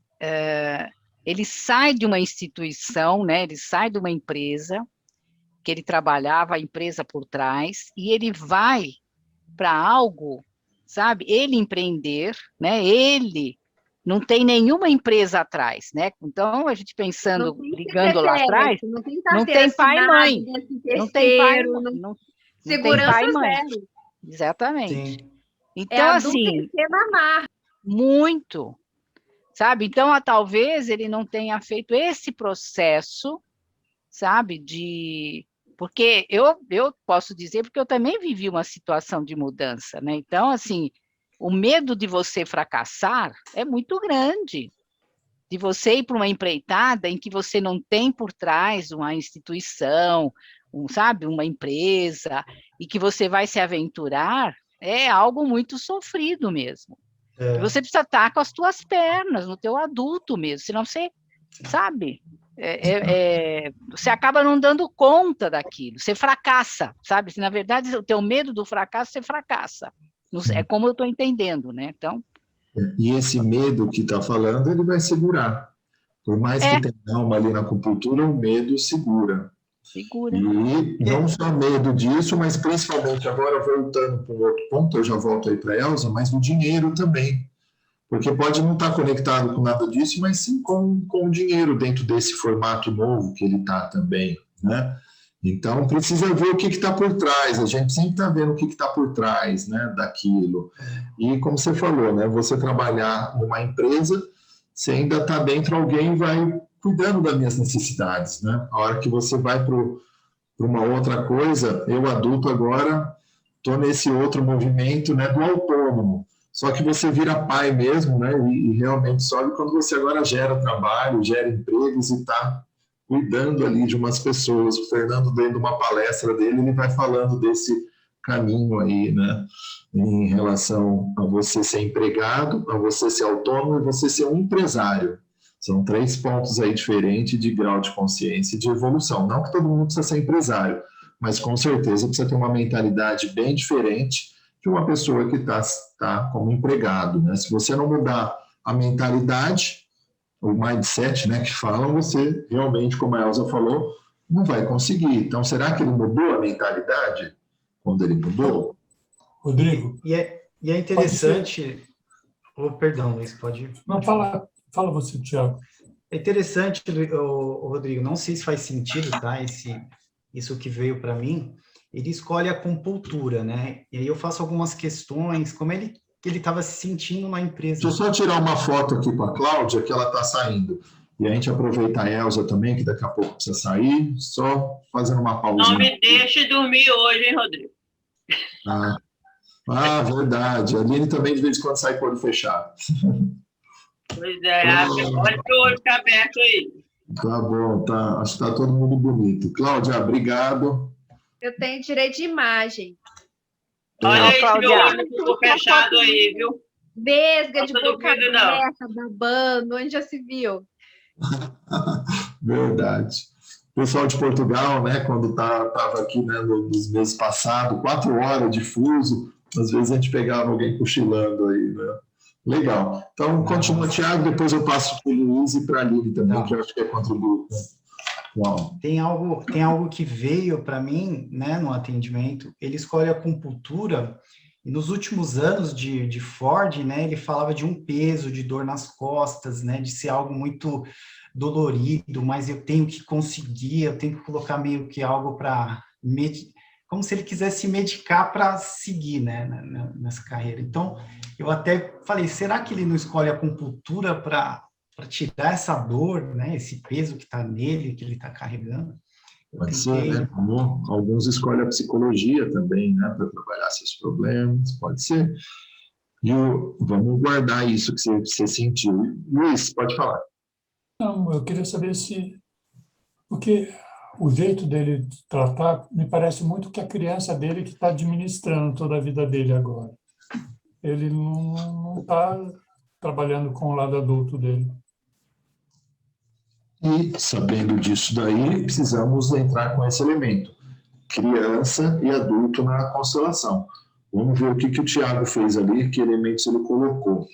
ele sai de uma instituição, né? Ele sai de uma empresa que ele trabalhava, a empresa por trás, e ele vai para algo, sabe? Ele empreender, né? Ele não tem nenhuma empresa atrás, né? Então, a gente pensando, ligando lá atrás, não tem pai e mãe. Não tem pai, não tem pai e mãe. Zero. Exatamente. Sim. Então, assim, muito, sabe? Então, talvez ele não tenha feito esse processo, sabe? Porque eu posso dizer, porque eu também vivi uma situação de mudança, né? Então, assim, o medo de você fracassar é muito grande, de você ir para uma empreitada em que você não tem por trás uma instituição, sabe, uma empresa, e que você vai se aventurar, é algo muito sofrido mesmo. Você precisa estar com as tuas pernas, no teu adulto mesmo, senão você, sabe, você acaba não dando conta daquilo, você fracassa, sabe? Na verdade, o teu medo do fracasso, você fracassa. É como eu estou entendendo, né? Então... E esse medo que está falando, ele vai segurar. Por mais que tenha alma ali na acupuntura, o medo segura. E não só medo disso, mas principalmente agora voltando para um outro ponto, eu já volto aí para a Elza, mas do dinheiro também. Porque pode não estar conectado com nada disso, mas sim com o dinheiro dentro desse formato novo que ele está também, né? Então, precisa ver o que está por trás, a gente sempre está vendo o que está por trás, né, daquilo. E como você falou, né, você trabalhar numa empresa, você ainda está dentro, alguém vai cuidando das minhas necessidades, né? A hora que você vai para uma outra coisa, eu adulto agora estou nesse outro movimento, né, do autônomo. Só que você vira pai mesmo, né, e realmente sobe quando você agora gera trabalho, gera empregos e está cuidando ali de umas pessoas. O Fernando, dentro de uma palestra dele, ele vai falando desse caminho aí, né, em relação a você ser empregado, a você ser autônomo e você ser um empresário. São 3 pontos aí diferentes de grau de consciência e de evolução. Não que todo mundo precisa ser empresário, mas com certeza precisa ter uma mentalidade bem diferente de uma pessoa que está como empregado, né? Se você não mudar a mentalidade, o mindset, né, que falam, você realmente, como a Elza falou, não vai conseguir. Então, será que ele mudou a mentalidade quando ele mudou? Rodrigo. E é interessante... Oh, perdão, Luiz, pode... Não, fala você, Tiago. É interessante, Rodrigo, não sei se faz sentido, tá? Isso que veio para mim, ele escolhe a compultura, né? E aí eu faço algumas questões, como ele estava se sentindo na empresa. Deixa eu só tirar uma foto aqui com a Cláudia, que ela está saindo. E a gente aproveita a Elza também, que daqui a pouco precisa sair, só fazendo uma pausinha. Não me deixe dormir hoje, hein, Rodrigo? Verdade. A Aline também, de vez em quando, sai com o olho fechado. Pois é, olha que o olho está aberto aí. Tá bom, tá. Acho que está todo mundo bonito. Cláudia, obrigado. Eu tenho direito de imagem. Olha aí, meu olho ficou fechado aí, viu? Vesga de boca aberta, babando, onde já se viu? Verdade. O pessoal de Portugal, né, quando estava aqui, né, nos meses passados, 4 horas de fuso, às vezes a gente pegava alguém cochilando aí, né? Legal. Então, continua, Tiago, depois eu passo para o Luiz e para a Aline também, que eu acho que é contributo. Uau. Tem algo que veio para mim, né, no atendimento, ele escolhe a compultura, e nos últimos anos de Ford, né, ele falava de um peso, de dor nas costas, né, de ser algo muito dolorido, mas eu tenho que conseguir, eu tenho que colocar meio que algo para... como se ele quisesse medicar para seguir, né, nessa carreira. Então, eu até falei, será que ele não escolhe a compultura para tirar essa dor, né, esse peso que está nele, que ele está carregando? Pode ser, né? Alguns escolhem a psicologia também, né, para trabalhar seus problemas, pode ser. Vamos guardar isso que você sentiu. Luiz, pode falar. Não, eu queria saber porque o jeito dele tratar me parece muito que a criança dele que está administrando toda a vida dele agora. Ele não está trabalhando com o lado adulto dele. E, sabendo disso daí, precisamos entrar com esse elemento. Criança e adulto na constelação. Vamos ver o que o Tiago fez ali, que elementos ele colocou.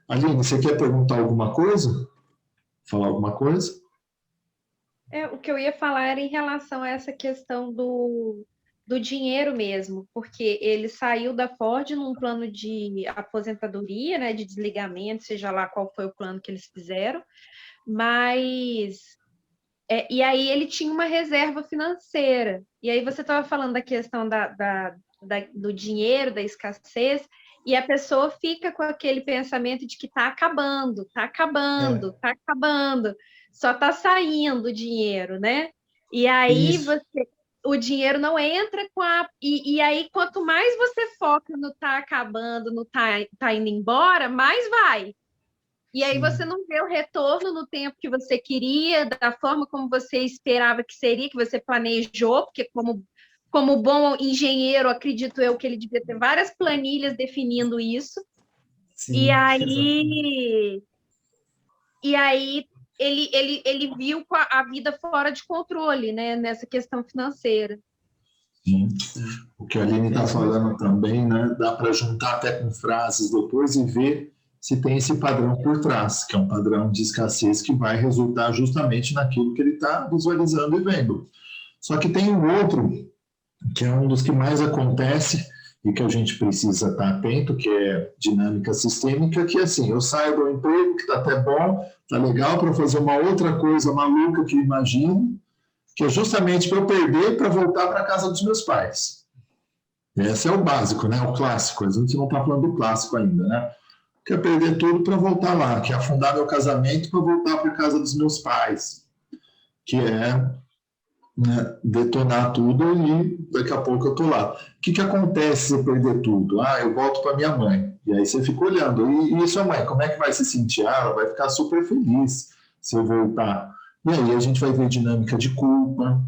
Aline, você quer perguntar alguma coisa? Falar alguma coisa? O que eu ia falar era em relação a essa questão do dinheiro mesmo, porque ele saiu da Ford num plano de aposentadoria, né, de desligamento, seja lá qual foi o plano que eles fizeram, mas... e aí ele tinha uma reserva financeira, e aí você estava falando da questão do dinheiro, da escassez, e a pessoa fica com aquele pensamento de que está acabando, só está saindo o dinheiro, né? E aí o dinheiro não entra com a... E aí, quanto mais você foca no tá acabando, no tá indo embora, mais vai. E aí você não vê o retorno no tempo que você queria, da forma como você esperava que seria, que você planejou, porque como bom engenheiro, acredito eu que ele devia ter várias planilhas definindo isso. Sim, e aí ele viu a vida fora de controle, né, nessa questão financeira. Sim. O que a Aline está falando também, né, dá para juntar até com frases depois e ver se tem esse padrão por trás, que é um padrão de escassez que vai resultar justamente naquilo que ele está visualizando e vendo. Só que tem um outro, que é um dos que mais acontece e que a gente precisa estar atento, que é dinâmica sistêmica, que é assim, eu saio do emprego, que está até bom, está legal, para fazer uma outra coisa maluca que eu imagino, que é justamente para eu perder para voltar para a casa dos meus pais. Esse é o básico, né? O clássico. A gente não está falando do clássico ainda, né? Quer perder tudo para voltar lá, que é afundar meu casamento para voltar para a casa dos meus pais, que é, né, detonar tudo e daqui a pouco eu estou lá. O que acontece se eu perder tudo? Eu volto para minha mãe. E aí você fica olhando. E sua mãe, como é que vai se sentir? Ela vai ficar super feliz se eu voltar. E aí a gente vai ver dinâmica de culpa.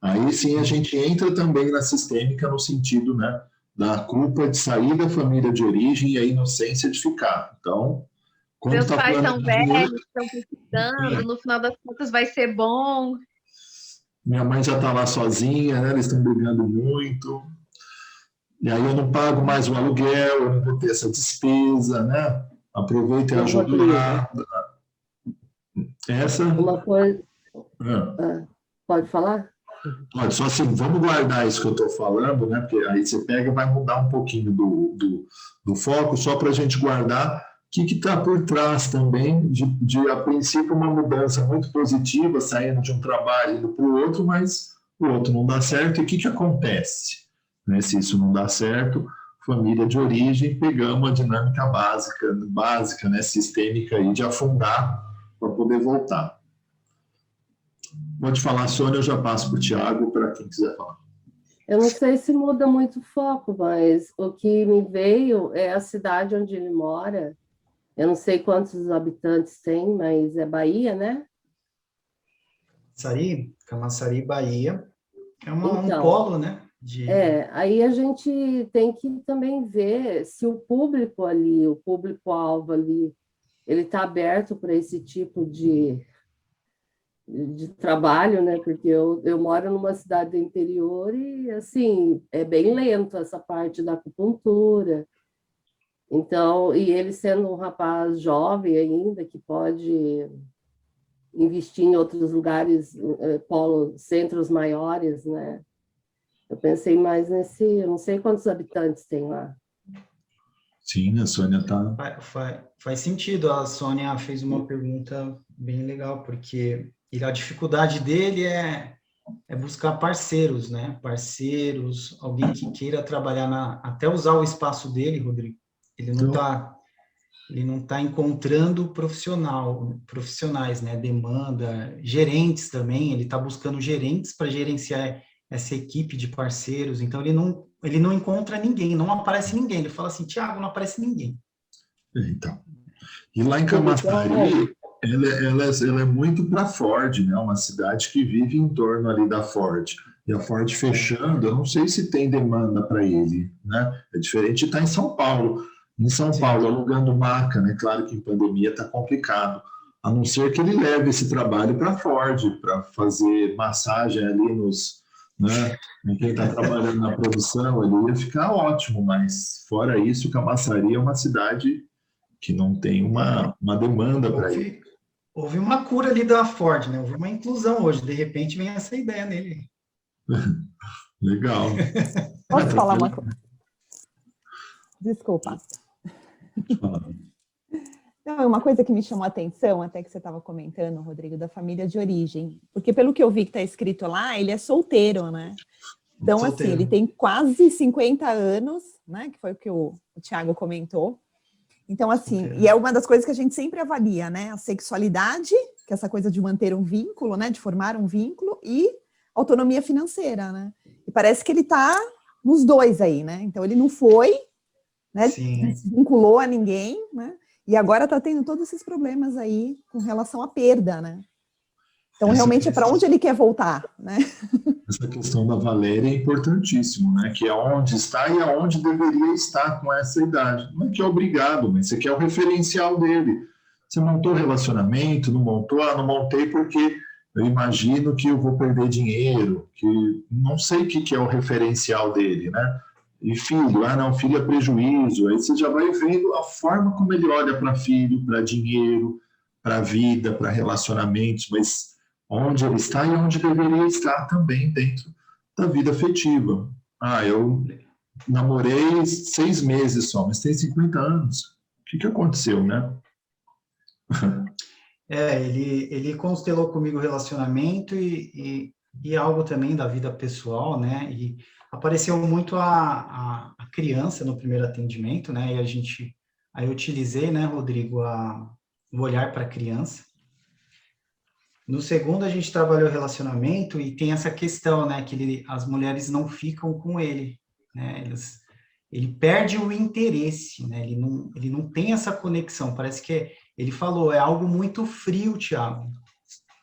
Aí sim a gente entra também na sistêmica no sentido, né, da culpa de sair da família de origem e a inocência de ficar. Então, Quando Meus tá pais são planejando, velhos, estão precisando, no final das contas vai ser bom. minha mãe já está lá sozinha, né? Eles estão brigando muito. E aí eu não pago mais o aluguel, eu não vou ter essa despesa, né? Aproveita e Ô, ajuda Rodrigo, lá. Essa. uma coisa. Ah, Pode falar? olha, só assim, vamos guardar isso que eu estou falando, né? Porque aí você pega e vai mudar um pouquinho do foco, só para a gente guardar o que está por trás também de, a princípio, uma mudança muito positiva, saindo de um trabalho indo para o outro, mas o outro não dá certo, e o que acontece? Né? Se isso não dá certo, família de origem, pegamos a dinâmica básica, né? Sistêmica aí de afundar para poder voltar. Pode falar, Sônia, eu já passo para o Tiago, para quem quiser falar. Eu não sei se muda muito o foco, mas o que me veio é a cidade onde ele mora. Eu não sei quantos habitantes tem, mas é Bahia, né? Camaçari, Bahia. É um Então, polo, né? aí a gente tem que também ver se o público ali, o público-alvo ali, ele está aberto para esse tipo de trabalho, né? Porque eu moro numa cidade do interior e, assim, é bem lento essa parte da acupuntura. Então, e ele sendo um rapaz jovem ainda, que pode investir em outros lugares, centros maiores, né? Eu pensei mais eu não sei quantos habitantes tem lá. Sim, a Sônia está... Faz sentido. A Sônia fez uma pergunta bem legal, porque a dificuldade dele é buscar parceiros, né? Parceiros, alguém que queira trabalhar até usar o espaço dele, Rodrigo. Ele não tá encontrando profissionais, né? Demanda, gerentes também. Ele está buscando gerentes para gerenciar essa equipe de parceiros. Então ele não encontra ninguém, não aparece ninguém. Ele fala assim, Tiago, não aparece ninguém. Então, e lá em Camaçari, ela é muito para a Ford, né? Uma cidade que vive em torno ali da Ford. E a Ford fechando, eu não sei se tem demanda para ele, né? É diferente de estar em São Paulo. Em São Paulo, alugando maca, né? Claro que em pandemia está complicado. A não ser que ele leve esse trabalho para a Ford, para fazer massagem ali né? Quem está trabalhando na produção, ele ia ficar ótimo, mas fora isso, Camaçari é uma cidade que não tem uma demanda para ele. Houve uma cura ali da Ford, né? Houve uma inclusão hoje. De repente vem essa ideia nele. Legal. Posso falar uma coisa? Desculpa. Não, uma coisa que me chamou a atenção, até que você estava comentando, Rodrigo, da família de origem. Porque pelo que eu vi que está escrito lá, ele é solteiro, né? Então, assim, ele tem quase 50 anos, né? Que foi o que o Tiago comentou. Então, assim, e é uma das coisas que a gente sempre avalia, né? A sexualidade, que é essa coisa de manter um vínculo, né? De formar um vínculo, e autonomia financeira, né? E parece que ele está nos dois aí, né? Então, ele não foi, né? Se vinculou a ninguém, né? E agora está tendo todos esses problemas aí com relação à perda, né? Então, realmente, é para onde ele quer voltar, né? Essa questão da Valéria é importantíssimo, né? Que é onde está e aonde deveria estar com essa idade. Não é que é obrigado, mas você quer o referencial dele. Você montou relacionamento, não montou? Ah, não montei porque eu imagino que eu vou perder dinheiro, que não sei o que é o referencial dele, né? E filho, não, filho é prejuízo. Aí você já vai vendo a forma como ele olha para filho, para dinheiro, para vida, para relacionamentos, mas onde ele está e onde deveria estar também dentro da vida afetiva. Eu namorei 6 meses só, mas tem 50 anos. O que aconteceu, né? Ele constelou comigo o relacionamento e algo também da vida pessoal, né? E apareceu muito a criança no primeiro atendimento, né? E aí eu utilizei, né, Rodrigo, o olhar para a criança. No segundo, a gente trabalhou o relacionamento e tem essa questão, né, que as mulheres não ficam com ele, né? Ele perde o interesse, né? Ele não tem essa conexão. Parece que ele falou, é algo muito frio, Tiago.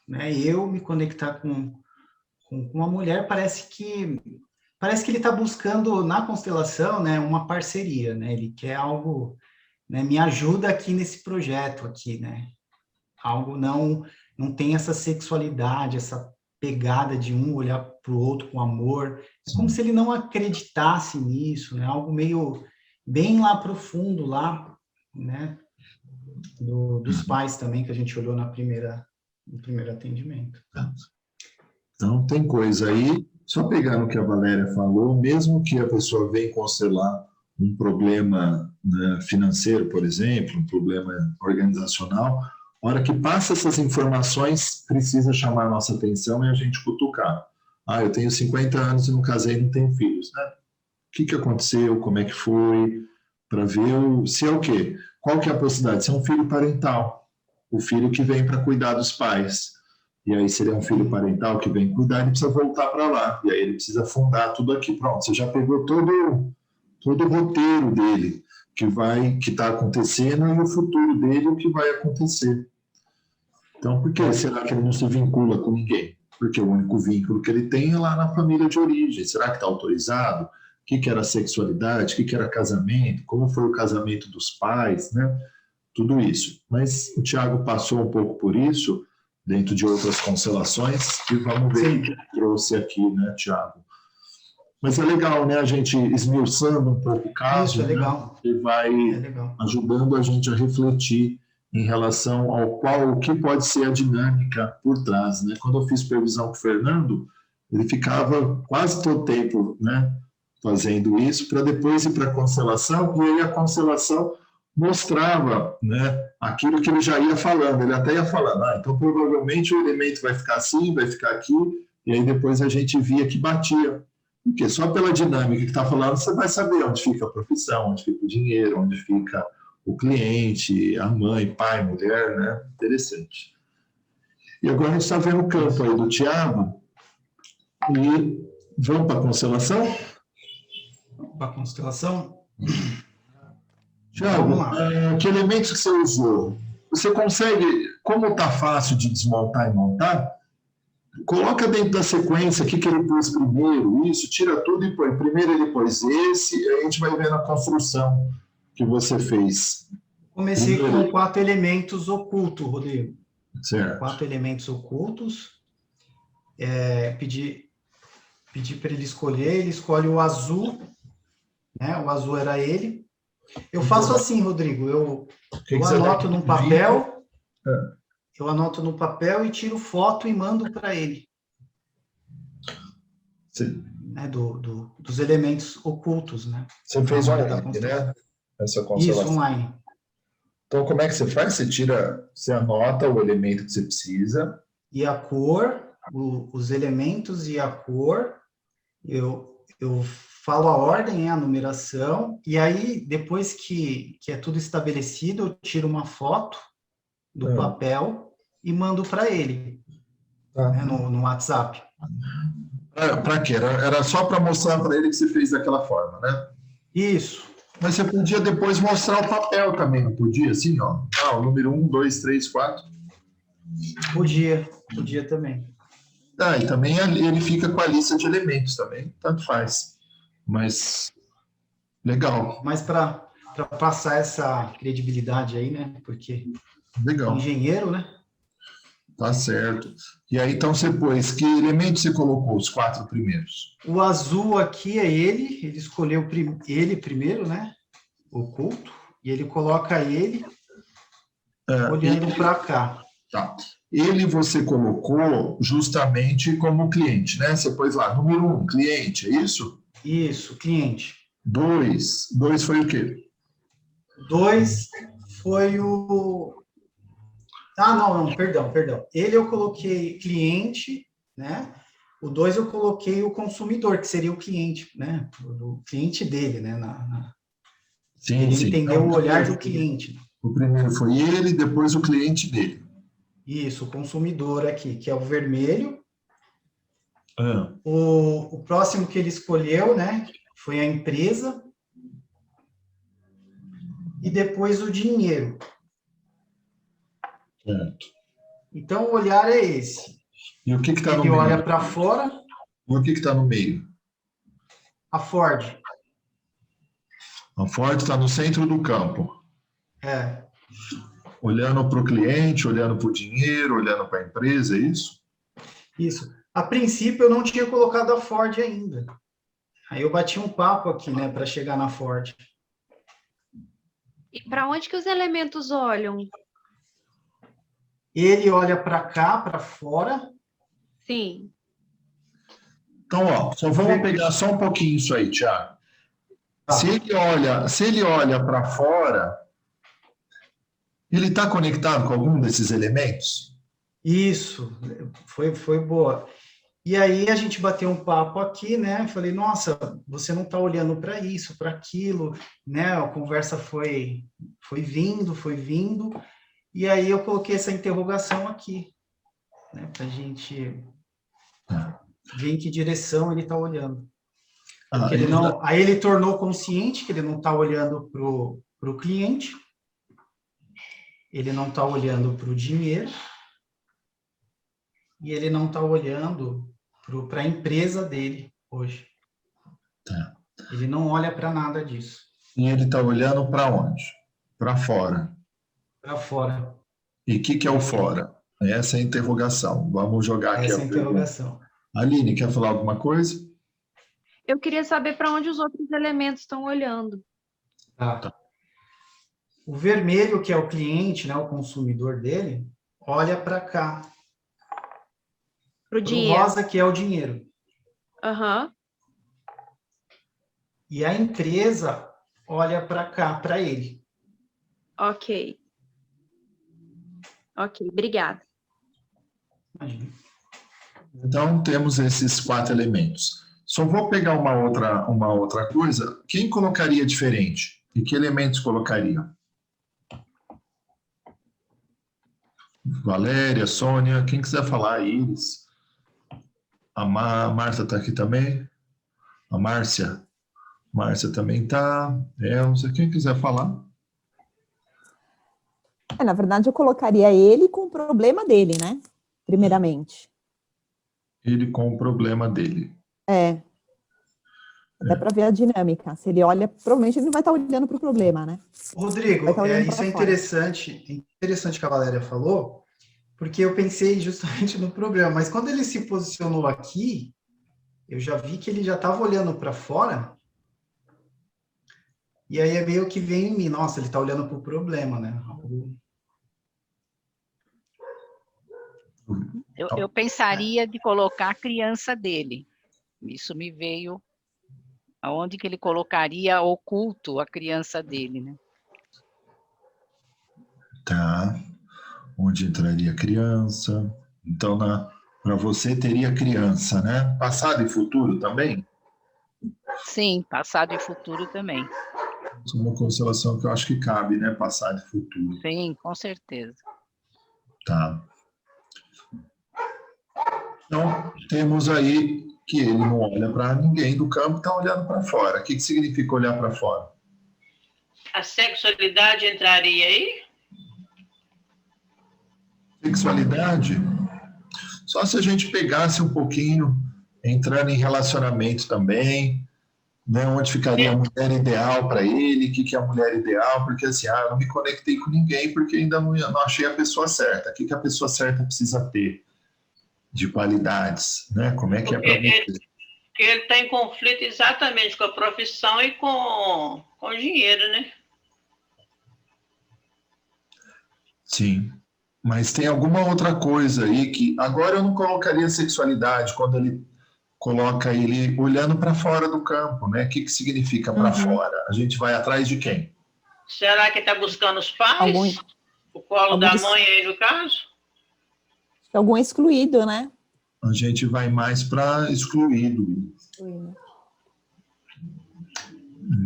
Né? Eu me conectar com uma mulher, parece que ele está buscando na constelação, né, uma parceria, né? Ele quer algo né, me ajuda aqui nesse projeto aqui, né? Algo não tem essa sexualidade, essa pegada de um olhar para o outro com amor. É como se ele não acreditasse nisso, né? Algo meio bem lá profundo, lá, né? Dos pais também, que a gente olhou no primeiro atendimento. Então, tem coisa aí, só pegando o que a Valéria falou, mesmo que a pessoa venha constelar um problema, né, financeiro, por exemplo, um problema organizacional, a hora que passa essas informações, precisa chamar a nossa atenção e a gente cutucar. Ah, eu tenho 50 anos e não casei e não tenho filhos, né? O que aconteceu, como é que foi, para ver se é o quê? Qual que é a possibilidade? Se é um filho parental, o filho que vem para cuidar dos pais. E aí, se ele é um filho parental que vem cuidar, ele precisa voltar para lá. E aí ele precisa fundar tudo aqui. Pronto, você já pegou todo o roteiro dele, que está acontecendo, e o futuro dele, o que vai acontecer. Então, por que será que ele não se vincula com ninguém? Porque o único vínculo que ele tem é lá na família de origem. Será que está autorizado? O que era sexualidade? O que era casamento? Como foi o casamento dos pais, né? Tudo isso. Mas o Tiago passou um pouco por isso, dentro de outras constelações, e vamos ver o que ele trouxe aqui, né, Tiago? Mas é legal, né, a gente esmiuçando um pouco o caso, isso é legal. Né, e vai ajudando a gente a refletir em relação o que pode ser a dinâmica por trás, né? Quando eu fiz supervisão com o Fernando, ele ficava quase todo o tempo, né, fazendo isso, para depois ir para a constelação, e aí a constelação mostrava, né, aquilo que ele já ia falando. Ele até ia falando, então provavelmente o elemento vai ficar assim, vai ficar aqui, e aí depois a gente via que batia. Porque só pela dinâmica que está falando, você vai saber onde fica a profissão, onde fica o dinheiro, onde fica o cliente, a mãe, pai, mulher, né? Interessante. E agora a gente está vendo o campo aí do Tiago, e vamos para a constelação? Para a constelação? Tiago, que elementos que você usou? Você consegue, como está fácil de desmontar e montar, coloca dentro da sequência o que ele pôs primeiro, isso, tira tudo e põe. Primeiro ele pôs esse, e a gente vai vendo a construção que você fez. Comecei com 4 elementos ocultos, Rodrigo. Certo. 4 elementos ocultos. Pedi para ele escolher, ele escolhe o azul, né? O azul era ele. Eu faço assim, Rodrigo, eu anoto num papel, eu anoto no papel e tiro foto e mando para ele. Sim. Né, dos elementos ocultos, né? Você fez online, né? Essa constelação. Isso, online. Então, como é que você faz? Você anota o elemento que você precisa. E a cor, os elementos e a cor, eu falo a ordem, a numeração, e aí, depois que é tudo estabelecido, eu tiro uma foto do papel e mando para ele, né, no WhatsApp. Para quê? Era só para mostrar para ele que você fez daquela forma, né? Isso. Mas você podia depois mostrar o papel também, não podia? Assim, ó. O número 1, 2, 3, 4. Podia também. E também ele fica com a lista de elementos também, tanto faz. Mas, legal. Mas para passar essa credibilidade aí, né? Porque legal. Engenheiro, né? Tá certo. E aí, então, você pôs, que elementos você colocou, os 4 primeiros? O azul aqui é ele escolheu ele primeiro, né? Oculto, e ele coloca ele olhando para cá. Tá. Ele você colocou justamente como cliente, né? Você pôs lá, número 1, cliente, é isso? Isso, cliente. 2 foi o quê? 2 foi o... não, perdão. Ele eu coloquei cliente, né? O 2 eu coloquei o consumidor, que seria o cliente, né? O cliente dele, né? Sim, ele sim. entendeu o olhar do cliente. O primeiro foi ele, depois o cliente dele. Isso, o consumidor aqui, que é o vermelho. O próximo que ele escolheu, né? Foi a empresa. E depois o dinheiro. Certo. Então, o olhar é esse. E o que está no meio? Ele olha para fora. E o que está no meio? A Ford. A Ford está no centro do campo. É, Olhando para o cliente, olhando para o dinheiro, olhando para a empresa, é isso? isso. A princípio, eu não tinha colocado a Ford ainda. Aí eu bati um papo aqui, né, para chegar na Ford. E para onde que os elementos olham? Ele olha para cá, para fora. Sim. Então, ó, só vamos pegar só um pouquinho isso aí, Thiago. Tá. Se ele olha para fora, ele está conectado com algum desses elementos? Isso, foi boa. E aí a gente bateu um papo aqui, né? Falei, nossa, você não está olhando para isso, para aquilo, né? A conversa foi vindo, e aí eu coloquei essa interrogação aqui, né? Para a gente ver em que direção ele está olhando. Porque ele não, aí ele tornou consciente que ele não está olhando para o cliente, ele não está olhando para o dinheiro, e ele não está olhando para a empresa dele hoje. Tá. Ele não olha para nada disso. E ele está olhando para onde? Para fora. Para fora. E o que é o fora? Essa é a interrogação. Vamos jogar aqui Essa a é a interrogação. pergunta. Aline, quer falar alguma coisa? Eu queria saber para onde os outros elementos estão olhando. Tá. O vermelho, que é o cliente, né, o consumidor dele, olha para cá. Para o O dinheiro. rosa, que é o dinheiro. Aham. E a empresa olha para cá, para ele. Ok. Ok, obrigada. Imagina. Então, temos esses 4 elementos. Só vou pegar uma outra coisa. Quem colocaria diferente? E que elementos colocaria? Valéria, Sônia, quem quiser falar, Iris. A Marta está aqui também. A Márcia. Márcia também está. Elza, quem quiser falar. Na verdade, eu colocaria ele com o problema dele, né? Primeiramente. Ele com o problema dele. Até para ver a dinâmica. Se ele olha, provavelmente ele não vai estar olhando para o problema, né? Rodrigo, isso é interessante que a Valéria falou, porque eu pensei justamente no problema, mas quando ele se posicionou aqui, eu já vi que ele já estava olhando para fora, e aí é meio que vem em mim, nossa, ele está olhando para o problema, né? Eu pensaria de colocar a criança dele. Isso me veio aonde que ele colocaria oculto a criança dele, né? Tá. Onde entraria criança? Então, para você teria criança, né? Passado e futuro também? Sim, passado e futuro também. Isso é uma constelação que eu acho que cabe, né? Passado e futuro. Sim, com certeza. Tá. Então, temos aí que ele não olha para ninguém do campo, está olhando para fora. O que significa olhar para fora? A sexualidade entraria aí? Sexualidade? Só se a gente pegasse um pouquinho, entrando em relacionamento também, né, onde ficaria a mulher ideal para ele, o que é a mulher ideal, porque assim, eu não me conectei com ninguém porque ainda não achei a pessoa certa. O que a pessoa certa precisa ter de qualidades, né? Como é que é para você? Porque ele está em conflito exatamente com a profissão e com o dinheiro, né? Sim. Mas tem alguma outra coisa aí que... Agora eu não colocaria sexualidade quando ele coloca ele olhando para fora do campo, né? O que significa para fora? A gente vai atrás de quem? Será que está buscando os pais? O colo da mãe aí, no caso? Algum excluído, né? A gente vai mais para excluído.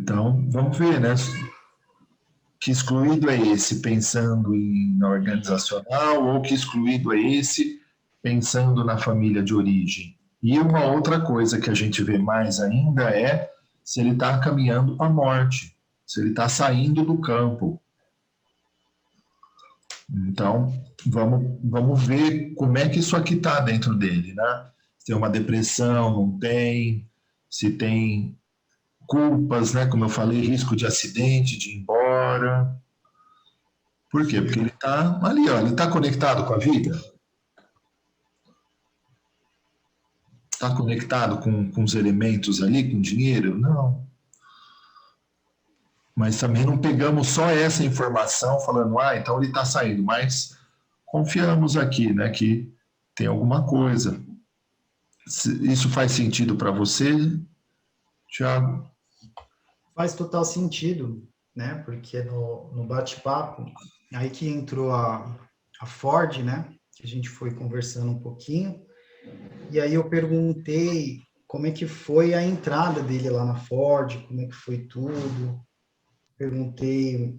Então, vamos ver, né? Que excluído é esse pensando na organizacional ou que excluído é esse pensando na família de origem? E uma outra coisa que a gente vê mais ainda é se ele está caminhando para a morte, se ele está saindo do campo. Então, vamos ver como é que isso aqui está dentro dele, né? Se tem uma depressão, não tem, se tem culpas, né? Como eu falei, risco de acidente, de ir embora. Por quê? Porque ele está ali, ó, ele está conectado com a vida. Está conectado com os elementos ali, com o dinheiro? Não. Mas também não pegamos só essa informação falando, então ele está saindo, mas confiamos aqui, né, que tem alguma coisa. Isso faz sentido para você, Thiago? Faz total sentido, né, porque no bate-papo, aí que entrou a Ford, né, que a gente foi conversando um pouquinho, e aí eu perguntei como é que foi a entrada dele lá na Ford, como é que foi tudo, perguntei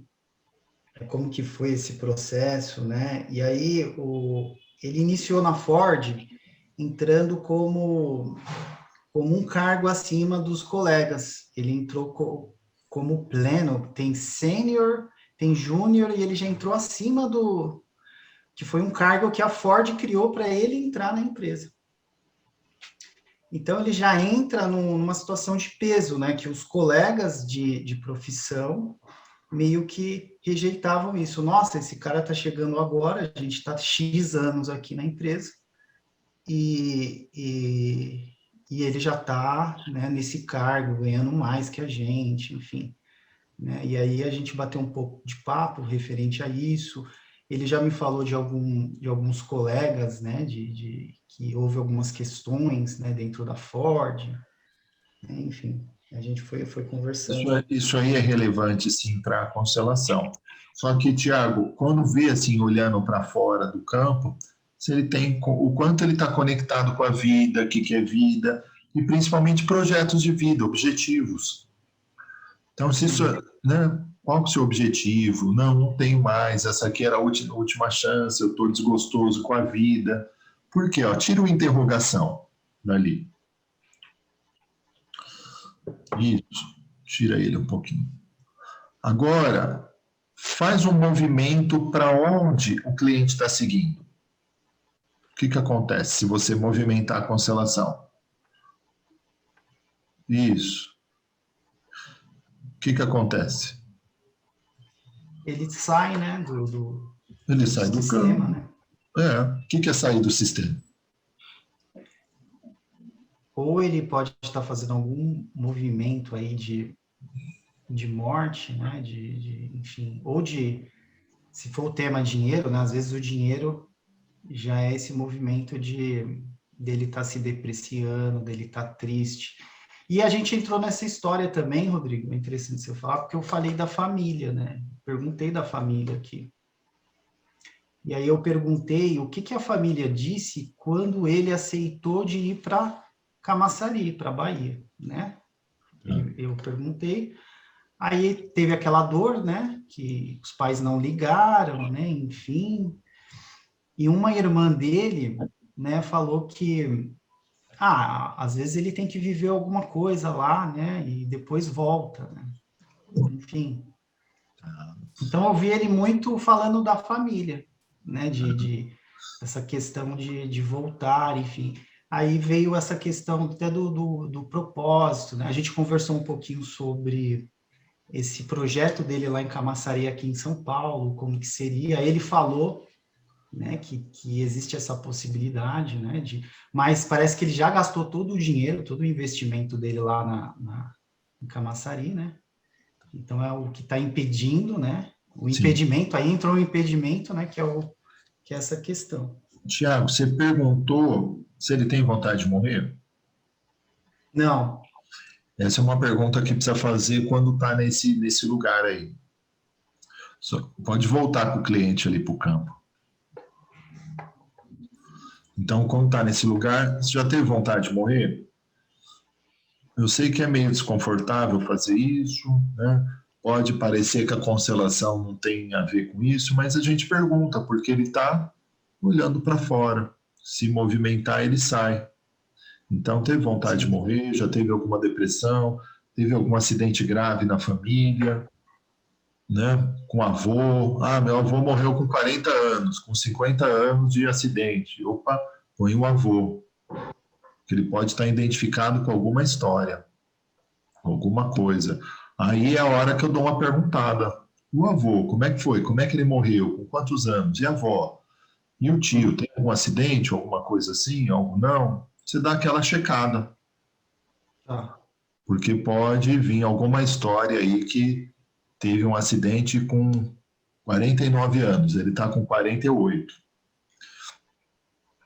como que foi esse processo, né? E aí ele iniciou na Ford entrando como um cargo acima dos colegas. Ele entrou como pleno, tem sênior, tem júnior, e ele já entrou acima que foi um cargo que a Ford criou para ele entrar na empresa. Então, ele já entra numa situação de peso, né? Que os colegas de profissão meio que rejeitavam isso. Nossa, esse cara está chegando agora, a gente está X anos aqui na empresa e ele já está, né, nesse cargo, ganhando mais que a gente, enfim. Né? E aí a gente bateu um pouco de papo referente a isso. Ele já me falou de alguns colegas, né, que houve algumas questões, né, dentro da Ford, né, enfim, a gente foi conversando. Isso aí é relevante, sim, para a constelação. Só que, Thiago, quando vê, assim, olhando para fora do campo, se ele tem, o quanto ele está conectado com a vida, o que é vida, e principalmente projetos de vida, objetivos. Então, se isso, né, qual é o seu objetivo? Não tenho mais, essa aqui era a última chance, eu estou desgostoso com a vida. Por quê? Tira uma interrogação dali. Isso, tira ele um pouquinho. Agora, faz um movimento para onde o cliente está seguindo. O que acontece se você movimentar a constelação? Isso. O que acontece? Ele sai, né, ele sai do sistema, campo. Né? O que é sair do sistema? Ou ele pode estar fazendo algum movimento aí de morte, né, enfim, ou se for o tema dinheiro, né, às vezes o dinheiro já é esse movimento dele estar se depreciando, dele estar triste. E a gente entrou nessa história também, Rodrigo, é interessante você falar, porque eu falei da família, né? Perguntei da família aqui. E aí eu perguntei o que a família disse quando ele aceitou de ir para Camaçari, para Bahia, né? Eu perguntei. Aí teve aquela dor, né? Que os pais não ligaram, né? Enfim. E uma irmã dele, né, falou que às vezes ele tem que viver alguma coisa lá, né, e depois volta, né? Enfim. Então, eu vi ele muito falando da família, né, essa questão de voltar, enfim. Aí veio essa questão até do propósito, né? A gente conversou um pouquinho sobre esse projeto dele lá em Camaçari, aqui em São Paulo, como que seria. Ele falou, né, que existe essa possibilidade, né, mas parece que ele já gastou todo o dinheiro, todo o investimento dele lá em Camaçari, né, então é o que está impedindo, né, o impedimento, Sim. Aí entrou o impedimento, né, que é essa questão. Tiago, você perguntou se ele tem vontade de morrer? Não. Essa é uma pergunta que precisa fazer quando está nesse lugar aí. Pode voltar com o cliente ali para o campo. Então, quando está nesse lugar, você já teve vontade de morrer? Eu sei que é meio desconfortável fazer isso, né? Pode parecer que a constelação não tem a ver com isso, mas a gente pergunta, porque ele está olhando para fora. Se movimentar, ele sai. Então, teve vontade de morrer, já teve alguma depressão, teve algum acidente grave na família, né? Com avô, meu avô morreu com 40 anos, com 50 anos de acidente. Opa, põe o avô, que ele pode estar identificado com alguma história, alguma coisa. Aí é a hora que eu dou uma perguntada. o avô, como é que foi? Como é que ele morreu? Com quantos anos? E a avó? E o tio? Tem algum acidente, alguma coisa assim? Algo não? Você dá aquela checada. Tá. Porque pode vir alguma história aí que teve um acidente com 49 anos, ele está com 48.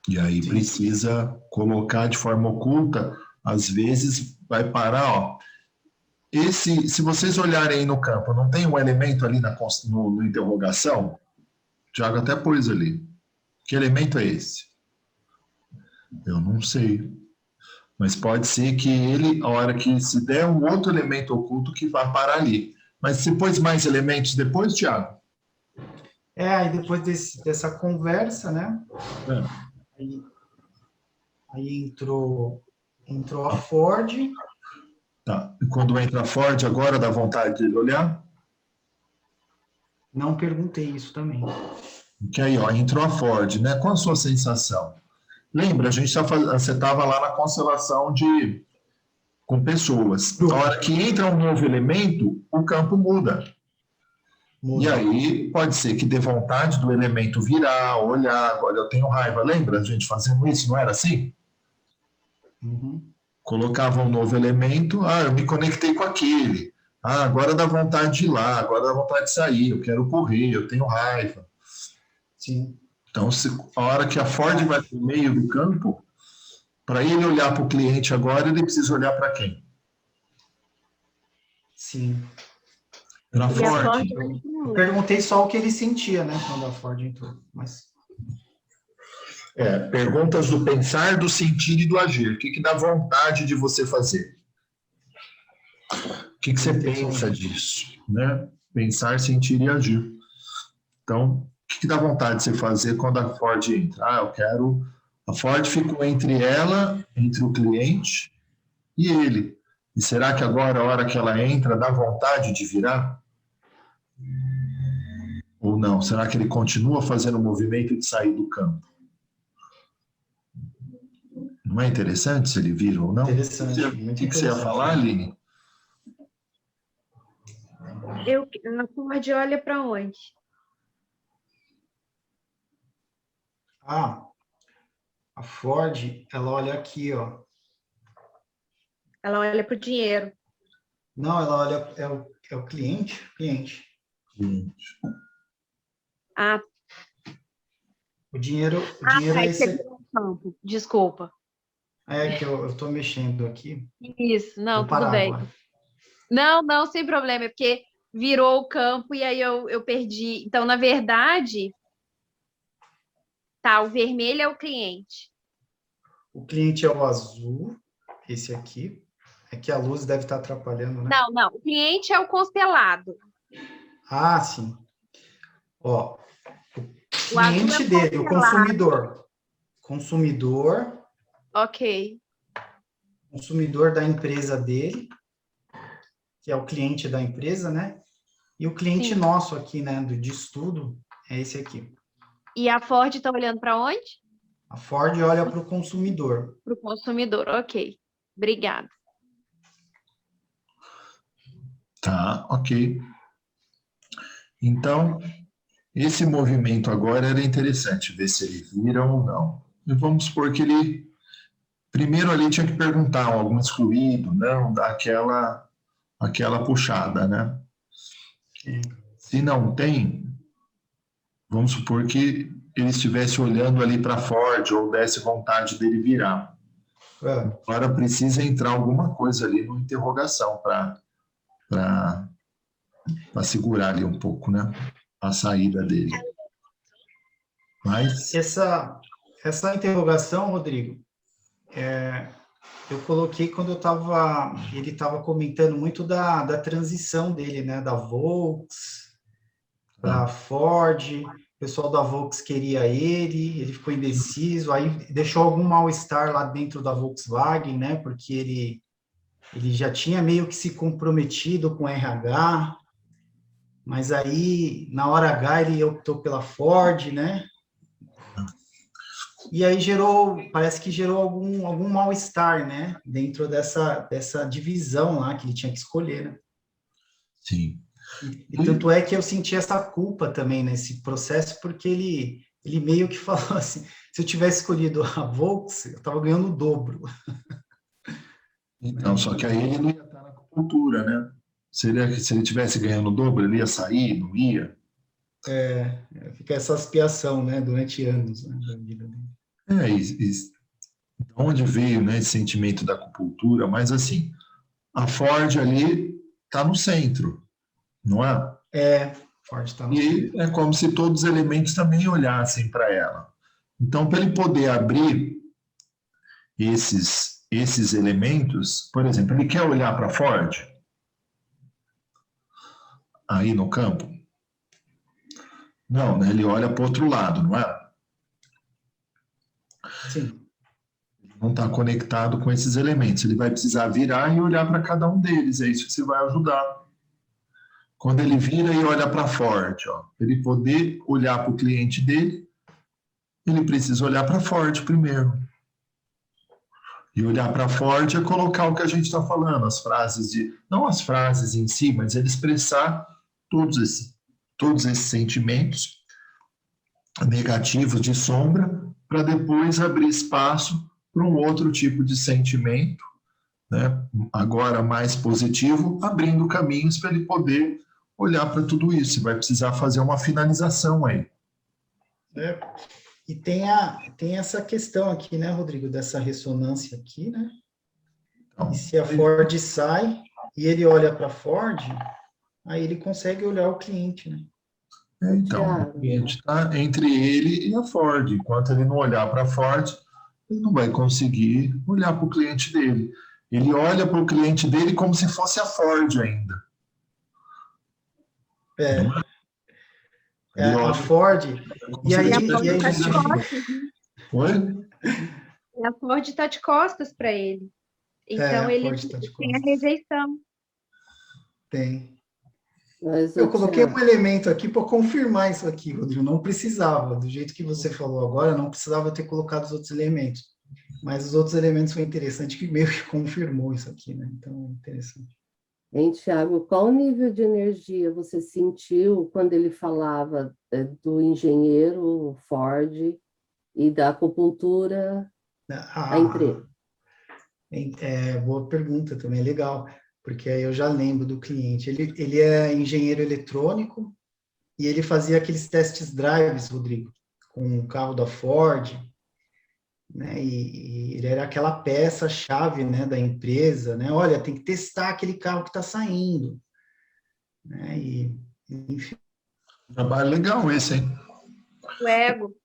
E aí precisa colocar de forma oculta, às vezes vai parar, ó. Se vocês olharem aí no campo, não tem um elemento ali no interrogação? O Thiago até pôs ali. Que elemento é esse? Eu não sei. Mas pode ser que ele, a hora que se der um outro elemento oculto, que vá parar ali. Mas você pôs mais elementos depois, Thiago? Aí depois dessa conversa, né? Aí entrou a Ford. Tá. E quando entra a Ford, agora dá vontade de olhar? Não perguntei isso também. Que aí, ó, entrou a Ford, né? Qual a sua sensação? Lembra, você estava lá na constelação com pessoas. Na hora que entra um novo elemento, o campo muda. E aí pode ser que dê vontade do elemento virar, olhar, agora eu tenho raiva. Lembra a gente fazendo isso, não era assim? Uhum. Colocava um novo elemento, eu me conectei com aquele. Agora dá vontade de ir lá, agora dá vontade de sair, eu quero correr, eu tenho raiva. Sim. Então, a hora que a Ford vai para o meio do campo, para ele olhar para o cliente agora, ele precisa olhar para quem? Sim. Para a Ford. Eu perguntei só o que ele sentia, né, quando a Ford entrou. Mas... perguntas do pensar, do sentir e do agir. O que dá vontade de você fazer? O que você pensa disso? Né? Pensar, sentir e agir. Então, o que dá vontade de você fazer quando a Ford entra? Eu quero... A Ford ficou entre o cliente e ele. E será que agora, a hora que ela entra, dá vontade de virar? Ou não? Será que ele continua fazendo o movimento de sair do campo? Não é interessante se ele vira ou não? Interessante. O que você ia falar, Aline? A Ford olha para onde? A Ford, ela olha aqui, ó. Ela olha para o dinheiro. Não, ela olha, é o cliente. O dinheiro é esse... Desculpa. É que eu estou mexendo aqui. Isso, não, tudo bem. Agora. Não, sem problema, é porque virou o campo e aí eu perdi. Então, na verdade, o vermelho é o cliente. O cliente é o azul, esse aqui. É que a luz deve estar atrapalhando, né? Não, o cliente é o constelado. Sim. Ó, o cliente dele, o consumidor. Consumidor. Ok. Consumidor da empresa dele, que é o cliente da empresa, né? E o cliente nosso aqui, né, de estudo, é esse aqui. E a Ford está olhando para onde? A Ford olha para o consumidor. Para o consumidor, ok. Obrigada. Tá, ok. Então, esse movimento agora era interessante, ver se ele vira ou não. E vamos supor que ele... Primeiro ali tinha que perguntar algum excluído, não, dar aquela puxada, né? Se não tem, vamos supor que ele estivesse olhando ali para Ford ou desse vontade dele virar. Agora precisa entrar alguma coisa ali no interrogação para segurar ali um pouco, né? A saída dele. Mas... Essa interrogação, Rodrigo, eu coloquei quando ele estava comentando muito da transição dele, né? Da Volks para Ford. O pessoal da Volks queria ele ficou indeciso, aí deixou algum mal-estar lá dentro da Volkswagen, né? Porque ele já tinha meio que se comprometido com o RH, mas aí, na hora H, ele optou pela Ford, né? E aí parece que gerou algum mal-estar, né? Dentro dessa divisão lá que ele tinha que escolher, né? Sim. E tanto é que eu senti essa culpa também nesse processo, porque ele meio que falou assim, se eu tivesse escolhido a Volks, eu estava ganhando o dobro. Então, só que aí ele não ia estar na acupuntura, né? Se ele tivesse ganhando o dobro, ele ia sair, não ia? Fica essa expiação, né, durante anos, né, da vida dele. De onde veio, né, esse sentimento da acupuntura? Mas assim, a Ford ali está no centro, não é? Ford está no E centro. é como se todos os elementos também olhassem para ela. Então, para ele poder abrir esses elementos, por exemplo, ele quer olhar para Ford aí no campo? Não, né? Ele olha para o outro lado, não é? Sim. Não está conectado com esses elementos. Ele vai precisar virar e olhar para cada um deles. É isso que você vai ajudar. Quando ele vira e olha para Ford, ele poder olhar para o cliente dele, ele precisa olhar para Ford primeiro. E olhar para Ford é colocar o que a gente está falando, as frases não as frases em si, mas ele expressar todos esses sentimentos negativos de sombra, para depois abrir espaço para um outro tipo de sentimento, né? Agora mais positivo, abrindo caminhos para ele poder olhar para tudo isso. Você vai precisar fazer uma finalização aí. E tem essa questão aqui, né, Rodrigo, dessa ressonância aqui, né? Então, e se a Ford sai e ele olha para a Ford, aí ele consegue olhar o cliente, né? Então, o cliente está entre ele e a Ford. Enquanto ele não olhar para a Ford, ele não vai conseguir olhar para o cliente dele. Ele olha para o cliente dele como se fosse a Ford ainda. A Ford. E aí Oi? A Ford está de costas para ele. Então, ele tem a rejeição. Tem. Mas eu coloquei um elemento aqui para confirmar isso aqui, Rodrigo. Não precisava, do jeito que você falou agora, não precisava ter colocado os outros elementos. Mas os outros elementos foi interessante, que meio que confirmou isso aqui, né? Então, interessante. Hein, Tiago, qual nível de energia você sentiu quando ele falava do engenheiro Ford e da acupuntura à empresa? Boa pergunta, também é legal, porque aí eu já lembro do cliente. Ele é engenheiro eletrônico e ele fazia aqueles testes drives, Rodrigo, com o carro da Ford, né? E ele era aquela peça-chave, né, da empresa, né? Olha, tem que testar aquele carro que está saindo, né? E, enfim. Trabalho legal esse, hein? O ego.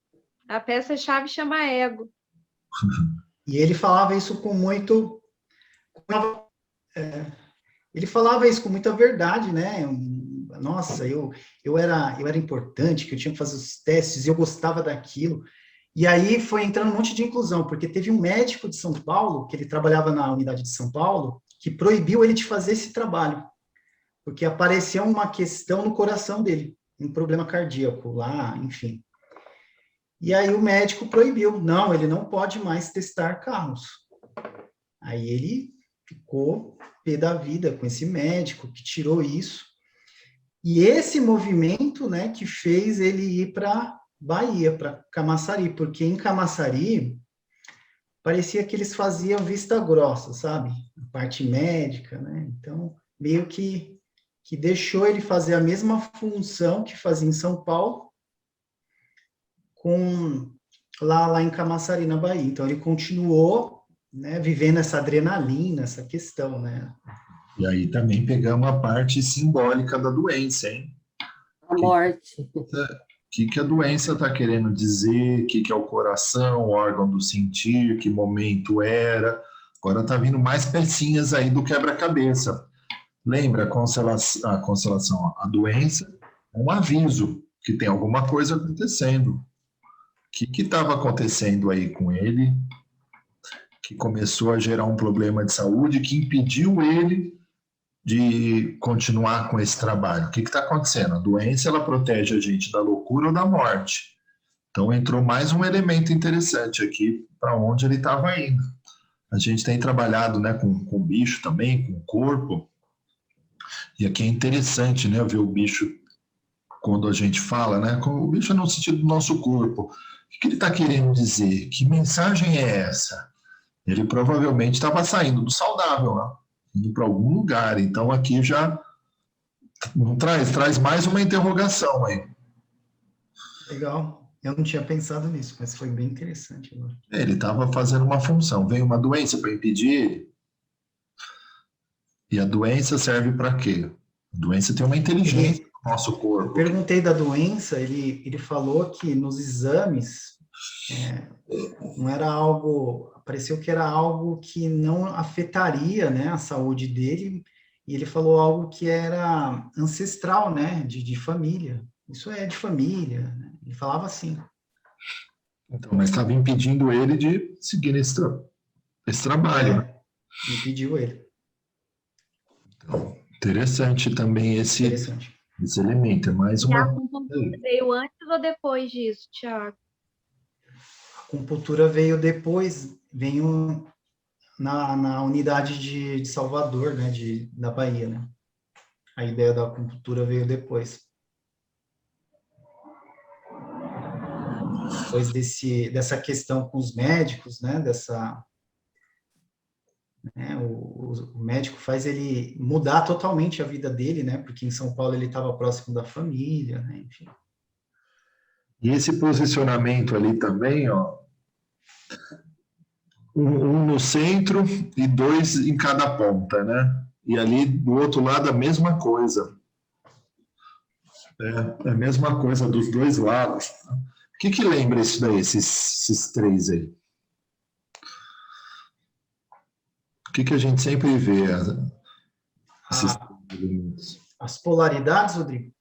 A peça-chave chama ego. E ele falava isso com muito... ele falava isso com muita verdade, né? Nossa, eu era importante, que eu tinha que fazer os testes, e eu gostava daquilo. E aí foi entrando um monte de inclusão, porque teve um médico de São Paulo, que ele trabalhava na unidade de São Paulo, que proibiu ele de fazer esse trabalho, porque apareceu uma questão no coração dele, um problema cardíaco lá, enfim. E aí o médico proibiu, não, ele não pode mais testar carros. Aí ele ficou pé da vida com esse médico que tirou isso. E esse movimento, né, que fez ele ir para Bahia, para Camaçari, porque em Camaçari parecia que eles faziam vista grossa, sabe? A parte médica, né? Então, meio que deixou ele fazer a mesma função que fazia em São Paulo, com lá em Camaçari, na Bahia. Então, ele continuou, né, vivendo essa adrenalina, essa questão, né? E aí também pegamos a parte simbólica da doença, hein? A morte. O que a doença está querendo dizer, o que é o coração, o órgão do sentir, que momento era. Agora está vindo mais pecinhas aí do quebra-cabeça. Lembra a constelação? A doença é um aviso que tem alguma coisa acontecendo. O que estava acontecendo aí com ele, que começou a gerar um problema de saúde, que impediu ele de continuar com esse trabalho? O que está acontecendo? A doença, ela protege a gente da loucura ou da morte. Então, entrou mais um elemento interessante aqui para onde ele estava indo. A gente tem trabalhado, né, com o bicho também, com o corpo, E aqui é interessante, né, ver o bicho, quando a gente fala, né, o bicho é no sentido do nosso corpo. O que ele está querendo dizer? Que mensagem é essa? Ele provavelmente estava saindo do saudável, né? Indo para algum lugar. Então aqui já traz mais uma interrogação aí. Legal. Eu não tinha pensado nisso, mas foi bem interessante agora. Ele estava fazendo uma função. Vem uma doença para impedir ele. E a doença serve para quê? A doença tem uma inteligência no nosso corpo. Eu perguntei da doença, ele falou que nos exames não era algo, pareceu que era algo que não afetaria, né, a saúde dele, e ele falou algo que era ancestral, né, de família. Isso é de família, né? Ele falava assim. Então, mas estava impedindo ele de seguir esse trabalho. Né? Impediu ele. Então, interessante também esse elemento. É mais E uma... a acupuntura veio antes ou depois disso, Tiago? A acupuntura veio depois, veio na unidade de Salvador, né, da Bahia, né? A ideia da acupuntura veio depois. Depois dessa questão com os médicos, né, o médico faz ele mudar totalmente a vida dele, né, porque em São Paulo ele estava próximo da família, né, enfim. E esse posicionamento ali também, ó, um no centro e 2 em cada ponta, né? E ali do outro lado a mesma coisa. É a mesma coisa dos dois lados. O que lembra isso daí, esses 3 aí? O que a gente sempre vê? As polaridades, Rodrigo?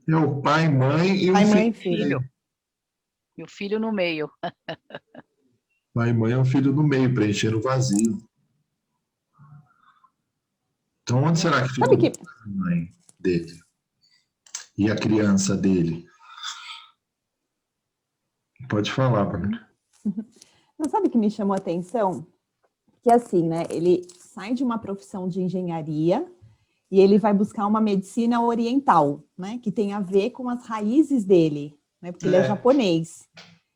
É o pai, mãe e pai, o mãe, filho. E o filho no meio. Pai e mãe é o filho no meio, preencher o vazio. Então, onde será que fica a mãe dele? E a criança dele? Pode falar, Bárbara. Não, sabe o que me chamou a atenção? Que assim, né, ele sai de uma profissão de engenharia e ele vai buscar uma medicina oriental, né, que tem a ver com as raízes dele, né, porque ele é japonês.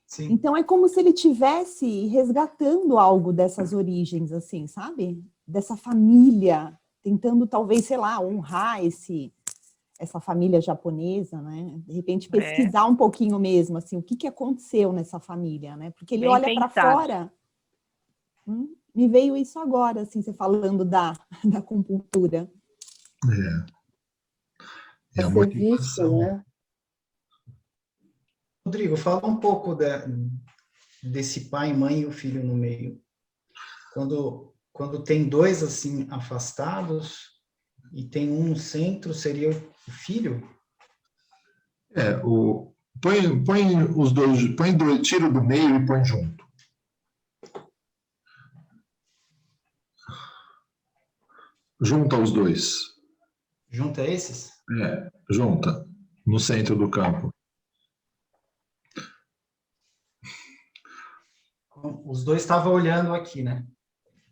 Sim. Então é como se ele estivesse resgatando algo dessas origens, assim, sabe? Dessa família, tentando talvez, sei lá, honrar essa família japonesa, né? De repente pesquisar um pouquinho mesmo, assim, o que aconteceu nessa família, né? Porque ele olha para fora. Me veio isso agora, assim, você falando da acupuntura. É uma motivação, né? Rodrigo, fala um pouco desse pai, mãe e o filho no meio. Quando tem 2 assim afastados e tem um no centro, seria o filho? Põe os dois, tira do meio e põe junto. Junta os 2. Junta esses? Junta, no centro do campo. Os 2 estavam olhando aqui, né?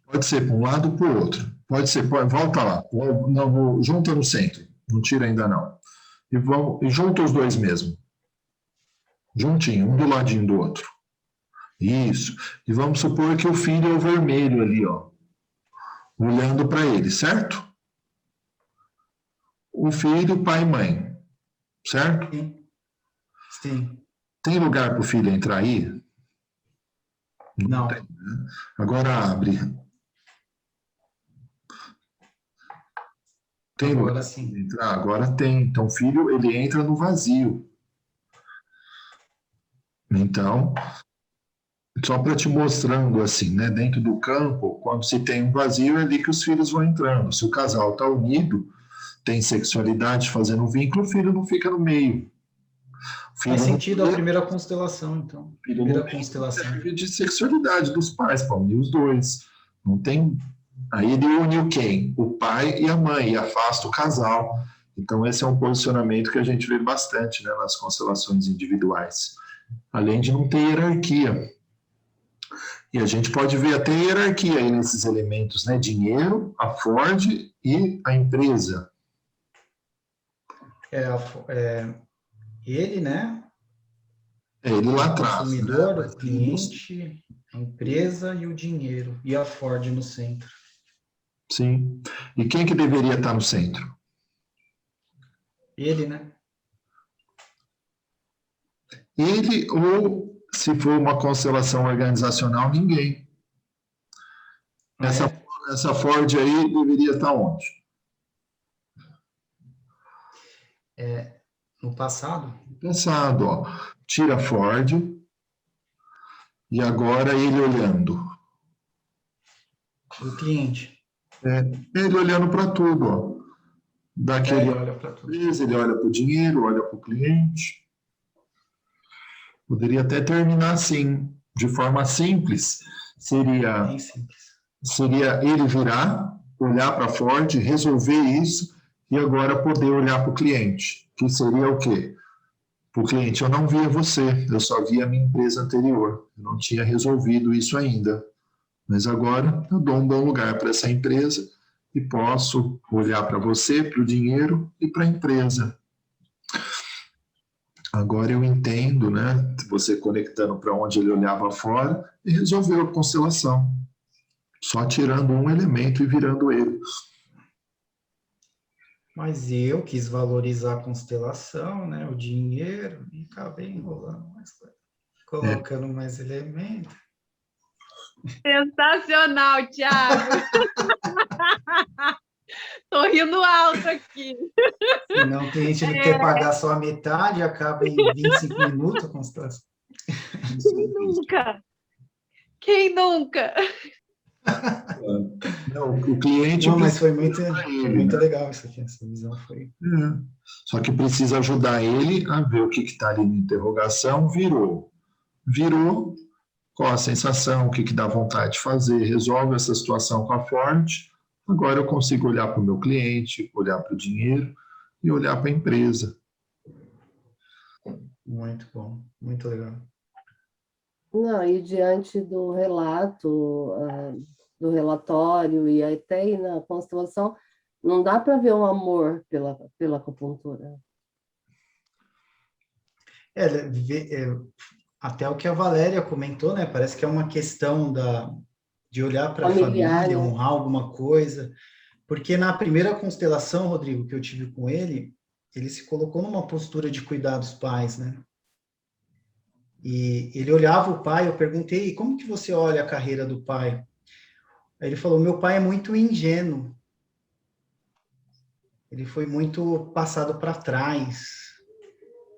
Pode ser para um lado ou para o outro. Pode ser, volta lá. Não, junta no centro. Não tira ainda não. E junta os 2 mesmo. Juntinho, um do ladinho do outro. Isso. E vamos supor que o filho é o vermelho ali, ó. Olhando para ele, certo? O filho, pai e mãe. Certo? Sim. Tem lugar para o filho entrar aí? Não. Tem, né? Agora abre. Tem agora lugar sim. para entrar? Agora tem. Então o filho, ele entra no vazio. Então, só para te mostrando assim, né? Dentro do campo, quando se tem um vazio, é ali que os filhos vão entrando. Se o casal está unido, tem sexualidade fazendo um vínculo, o filho não fica no meio. Faz sentido a primeira constelação, então. Primeira constelação. Serve de sexualidade dos pais, para unir os 2. Não tem. Aí ele uniu quem? O pai e a mãe, e afasta o casal. Então, esse é um posicionamento que a gente vê bastante, né, nas constelações individuais. Além de não ter hierarquia. E a gente pode ver até hierarquia aí nesses elementos, né? Dinheiro, a Ford e a empresa. Ele, né? Ele lá O atrás. consumidor, Né? o cliente, a empresa e o dinheiro. E a Ford no centro. Sim. E quem que deveria estar no centro? Ele, né? Ele, ou se for uma constelação organizacional, ninguém. Essa Ford aí deveria estar onde? No passado. No passado, ó. Tira a Ford e agora ele olhando. O cliente. Ele olhando para tudo, ó. Daquele Ele olha para tudo. ele olha para o dinheiro, olha para o cliente. Poderia até terminar assim, de forma simples. Bem simples. Seria ele virar, olhar para a Ford, resolver isso e agora poder olhar para o cliente. Que seria o quê? Para o cliente, eu não via você, eu só via a minha empresa anterior. Eu não tinha resolvido isso ainda. Mas agora eu dou um bom lugar para essa empresa e posso olhar para você, para o dinheiro e para a empresa. Agora eu entendo, né? Você conectando para onde ele olhava fora e resolveu a constelação. Só tirando um elemento e virando ele. Mas eu quis valorizar a constelação, né? O dinheiro, e acabei enrolando mais coisa. Colocando mais elementos. Sensacional, Thiago! Tô rindo alto aqui. Senão o cliente ele quer pagar só a metade, acaba em 25 minutos a constelação. Quem nunca? Quem nunca? Não, o cliente... Não, mas foi muito legal isso aqui, essa visão foi... Só que precisa ajudar ele a ver o que está ali na interrogação, virou. Virou, qual a sensação, o que dá vontade de fazer, resolve essa situação com a Ford, agora eu consigo olhar para o meu cliente, olhar para o dinheiro e olhar para a empresa. Muito bom, muito legal. Não, e diante do relato, do relatório e até na constelação, não dá para ver um amor pela acupuntura. Até o que a Valéria comentou, né? Parece que é uma questão de olhar para a Familiar, família, né? honrar alguma coisa. Porque na primeira constelação, Rodrigo, que eu tive com ele se colocou numa postura de cuidar dos pais, né? E ele olhava o pai, eu perguntei, como que você olha a carreira do pai? Aí ele falou, meu pai é muito ingênuo. Ele foi muito passado para trás,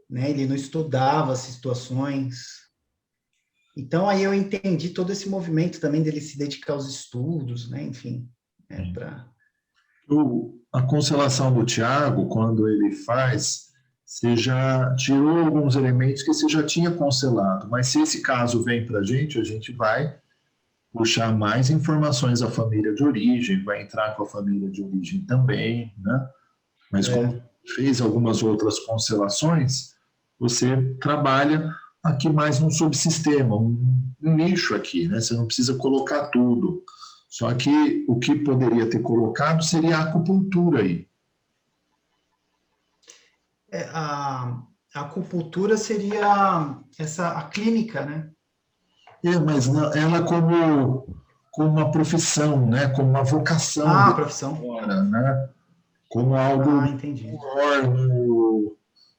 né? Ele não estudava as situações. Então, aí eu entendi todo esse movimento também dele se dedicar aos estudos, né? Enfim, A constelação do Thiago, quando ele faz, você já tirou alguns elementos que você já tinha constelado, mas se esse caso vem para a gente vai puxar mais informações da família de origem, vai entrar com a família de origem também, né? Mas como fez algumas outras constelações, você trabalha aqui mais num subsistema, um nicho aqui, né? Você não precisa colocar tudo. Só que o que poderia ter colocado seria a acupuntura aí. A acupuntura seria a clínica, né? Mas ela como uma profissão, né? Como uma vocação. Profissão. Agora, né? Como algo maior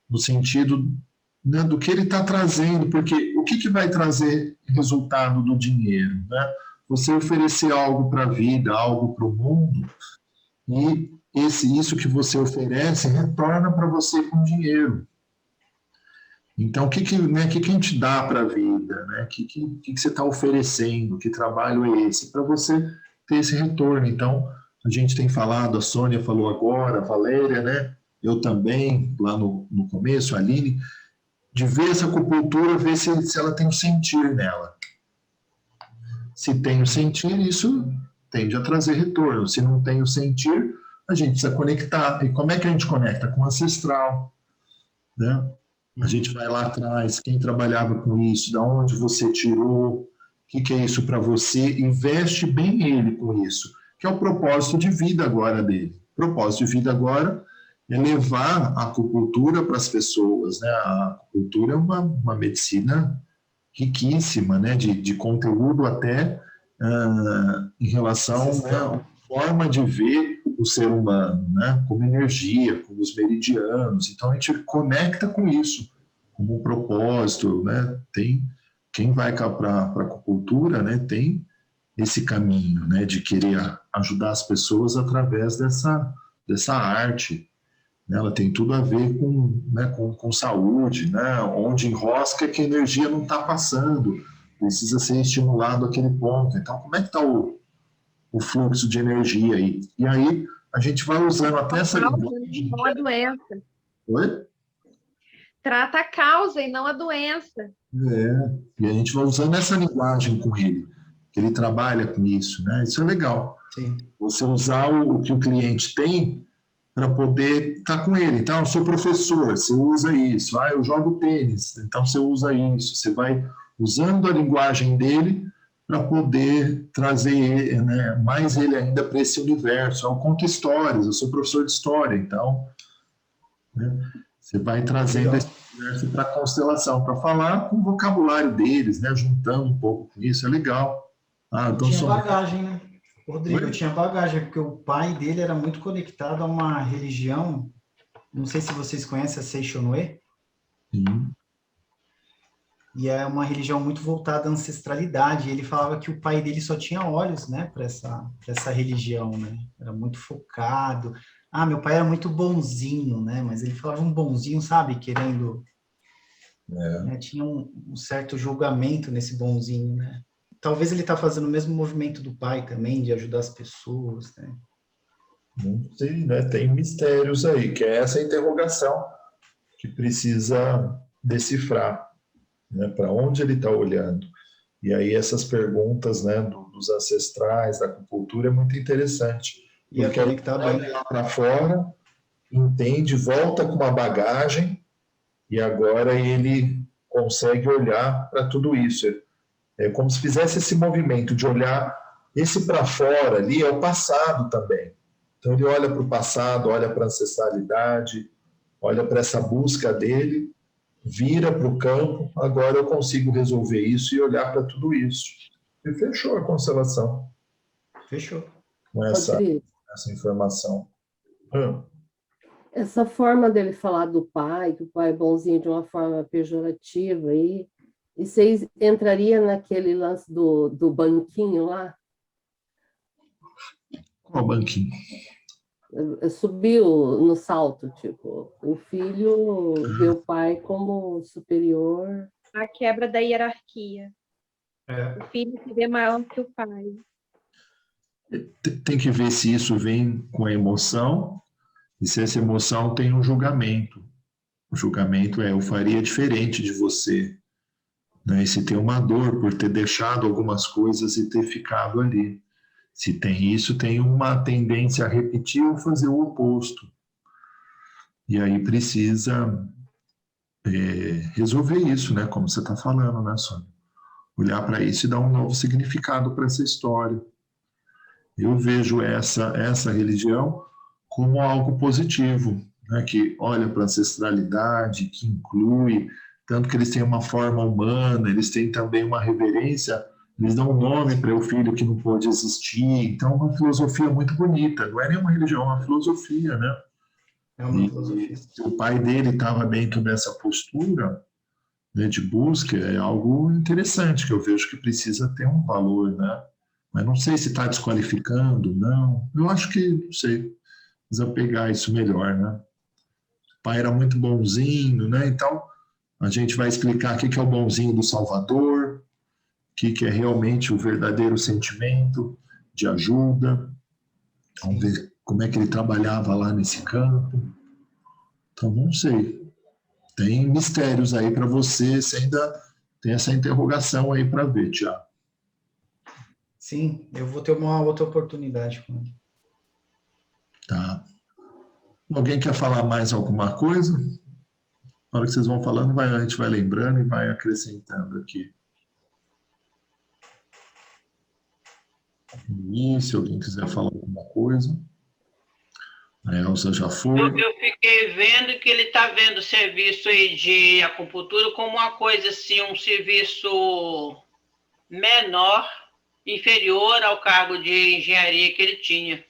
no sentido, né, do que ele está trazendo, porque o que vai trazer resultado do dinheiro, né? Você oferecer algo para a vida, algo para o mundo, e isso que você oferece retorna para você com dinheiro. Então, o que a gente dá para a vida? Né? O que você está oferecendo? Que trabalho é esse? Para você ter esse retorno. Então, a gente tem falado, a Sônia falou agora, a Valéria, né? Eu também, lá no começo, a Aline, de ver essa acupuntura, ver se ela tem um sentir nela. Se tem o sentir, isso tende a trazer retorno. Se não tem o sentir, a gente precisa conectar. E como é que a gente conecta? Com o ancestral. Né? A gente vai lá atrás, quem trabalhava com isso, de onde você tirou, o que é isso para você, investe bem ele com isso, que é o propósito de vida agora dele. O propósito de vida agora é levar a acupuntura para as pessoas, né? A acupuntura é uma medicina riquíssima, né? De conteúdo até em relação à forma de ver o ser humano, né? Como energia, como os meridianos. Então a gente conecta com isso, como um propósito, né? Tem quem vai para a acupuntura, né? Tem esse caminho, né? De querer ajudar as pessoas através dessa arte. Ela tem tudo a ver com, né, com saúde, né? Onde enrosca que a energia não está passando, precisa ser estimulado aquele ponto. Então, como é que está o fluxo de energia aí? E aí a gente vai usando até essa linguagem. Não a doença. Oi? Trata a causa e não a doença. E a gente vai usando essa linguagem com ele, que ele trabalha com isso, né? Isso é legal. Sim. Você usar o que o cliente tem para poder estar com ele. Então, eu sou professor, você usa isso. Ah, eu jogo tênis, então você usa isso. Você vai usando a linguagem dele para poder trazer, né, mais ele ainda para esse universo. Eu conto histórias, eu sou professor de história, então, né, você vai trazendo esse universo para a constelação, para falar com o vocabulário deles, né, juntando um pouco com isso, é legal. Ah, então tinha bagagem, né? Rodrigo, eu tinha bagagem, porque o pai dele era muito conectado a uma religião, não sei se vocês conhecem a Seishonue. Sim. E é uma religião muito voltada à ancestralidade. Ele falava que o pai dele só tinha olhos, né, para essa religião, né? Era muito focado. Ah, meu pai era muito bonzinho, né? Mas ele falava um bonzinho, sabe? Querendo... Né? Tinha um certo julgamento nesse bonzinho, né? Talvez ele está fazendo o mesmo movimento do pai também, de ajudar as pessoas, né? Não sei, né? Tem mistérios aí, que é essa interrogação que precisa decifrar, né? Para onde ele está olhando. E aí essas perguntas, né, dos ancestrais, da acupuntura, é muito interessante. Porque ele vai lá para fora, entende, volta com uma bagagem, e agora ele consegue olhar para tudo isso. É como se fizesse esse movimento de olhar esse para fora ali, é o passado também. Então ele olha para o passado, olha para a ancestralidade, olha para essa busca dele, vira para o campo, agora eu consigo resolver isso e olhar para tudo isso. E fechou a constelação. Fechou. Com essa informação. Essa forma dele falar do pai, que o pai é bonzinho de uma forma pejorativa aí, e vocês entrariam naquele lance do banquinho lá? Qual banquinho? Subiu no salto, tipo, o filho vê o pai como superior. A quebra da hierarquia. O filho se vê maior que o pai. Tem que ver se isso vem com a emoção e se essa emoção tem um julgamento. O julgamento é: eu faria diferente de você. Né? E se tem uma dor por ter deixado algumas coisas e ter ficado ali. Se tem isso, tem uma tendência a repetir ou fazer o oposto. E aí precisa resolver isso, né? Como você está falando, né, Sônia? Olhar para isso e dar um novo significado para essa história. Eu vejo essa religião como algo positivo, né? Que olha para a ancestralidade, que inclui, tanto que eles têm uma forma humana, eles têm também uma reverência, eles dão um nome para o filho que não pôde existir. Então, é uma filosofia muito bonita. Não é nenhuma religião, é uma filosofia, né? É uma filosofia. Se o pai dele estava dentro dessa postura, né, de busca, é algo interessante, que eu vejo que precisa ter um valor, né? Mas não sei se está desqualificando, não. Eu acho que, não sei, precisa pegar isso melhor, né? O pai era muito bonzinho, né? Então, a gente vai explicar o que é o bonzinho do Salvador, o que é realmente o verdadeiro sentimento de ajuda. Vamos ver como é que ele trabalhava lá nesse campo. Então, não sei. Tem mistérios aí para você, você ainda tem essa interrogação aí para ver, Tiago. Sim, eu vou ter uma outra oportunidade com ele. Tá. Alguém quer falar mais alguma coisa? Na hora que vocês vão falando, a gente vai lembrando e vai acrescentando aqui. E se alguém quiser falar alguma coisa. A Elza já foi. Eu fiquei vendo que ele está vendo o serviço aí de acupuntura como uma coisa assim, um serviço menor, inferior ao cargo de engenharia que ele tinha.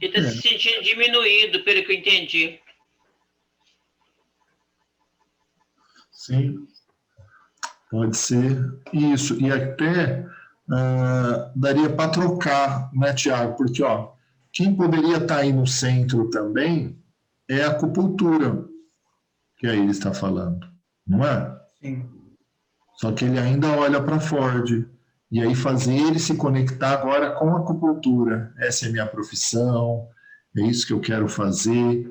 Ele está se sentindo diminuído, pelo que eu entendi. Sim, pode ser isso. E até daria para trocar, né, Tiago? Porque, ó, quem poderia estar aí no centro também é a acupuntura, que aí ele está falando, não é? Sim. Só que ele ainda olha para Ford. E aí fazer ele se conectar agora com a acupuntura. Essa é a minha profissão, é isso que eu quero fazer,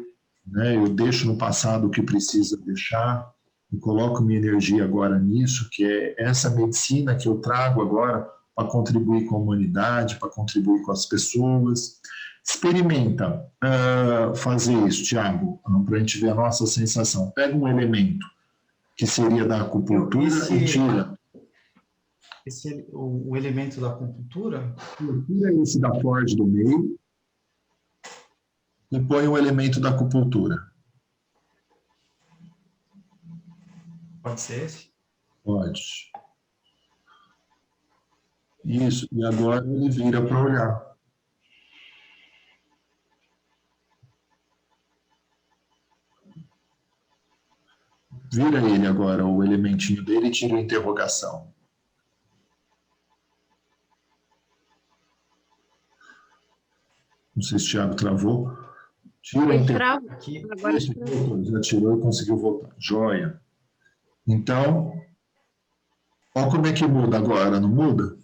né? Eu deixo no passado o que precisa deixar e coloco minha energia agora nisso, que é essa medicina que eu trago agora para contribuir com a humanidade, para contribuir com as pessoas. Experimenta fazer isso, Tiago, para a gente ver a nossa sensação. Pega um elemento que seria da acupuntura e tira. O elemento da acupuntura? Tira esse da Ford do meio e põe o elemento da acupuntura. Pode ser esse? Pode. Isso, e agora ele vira para olhar. Vira ele agora, o elementinho dele, e tira a interrogação. Não sei se o Thiago travou. Tira a interrogação. Aqui. Agora já tirou e conseguiu voltar. Joia. Então, olha como é que muda agora, não muda?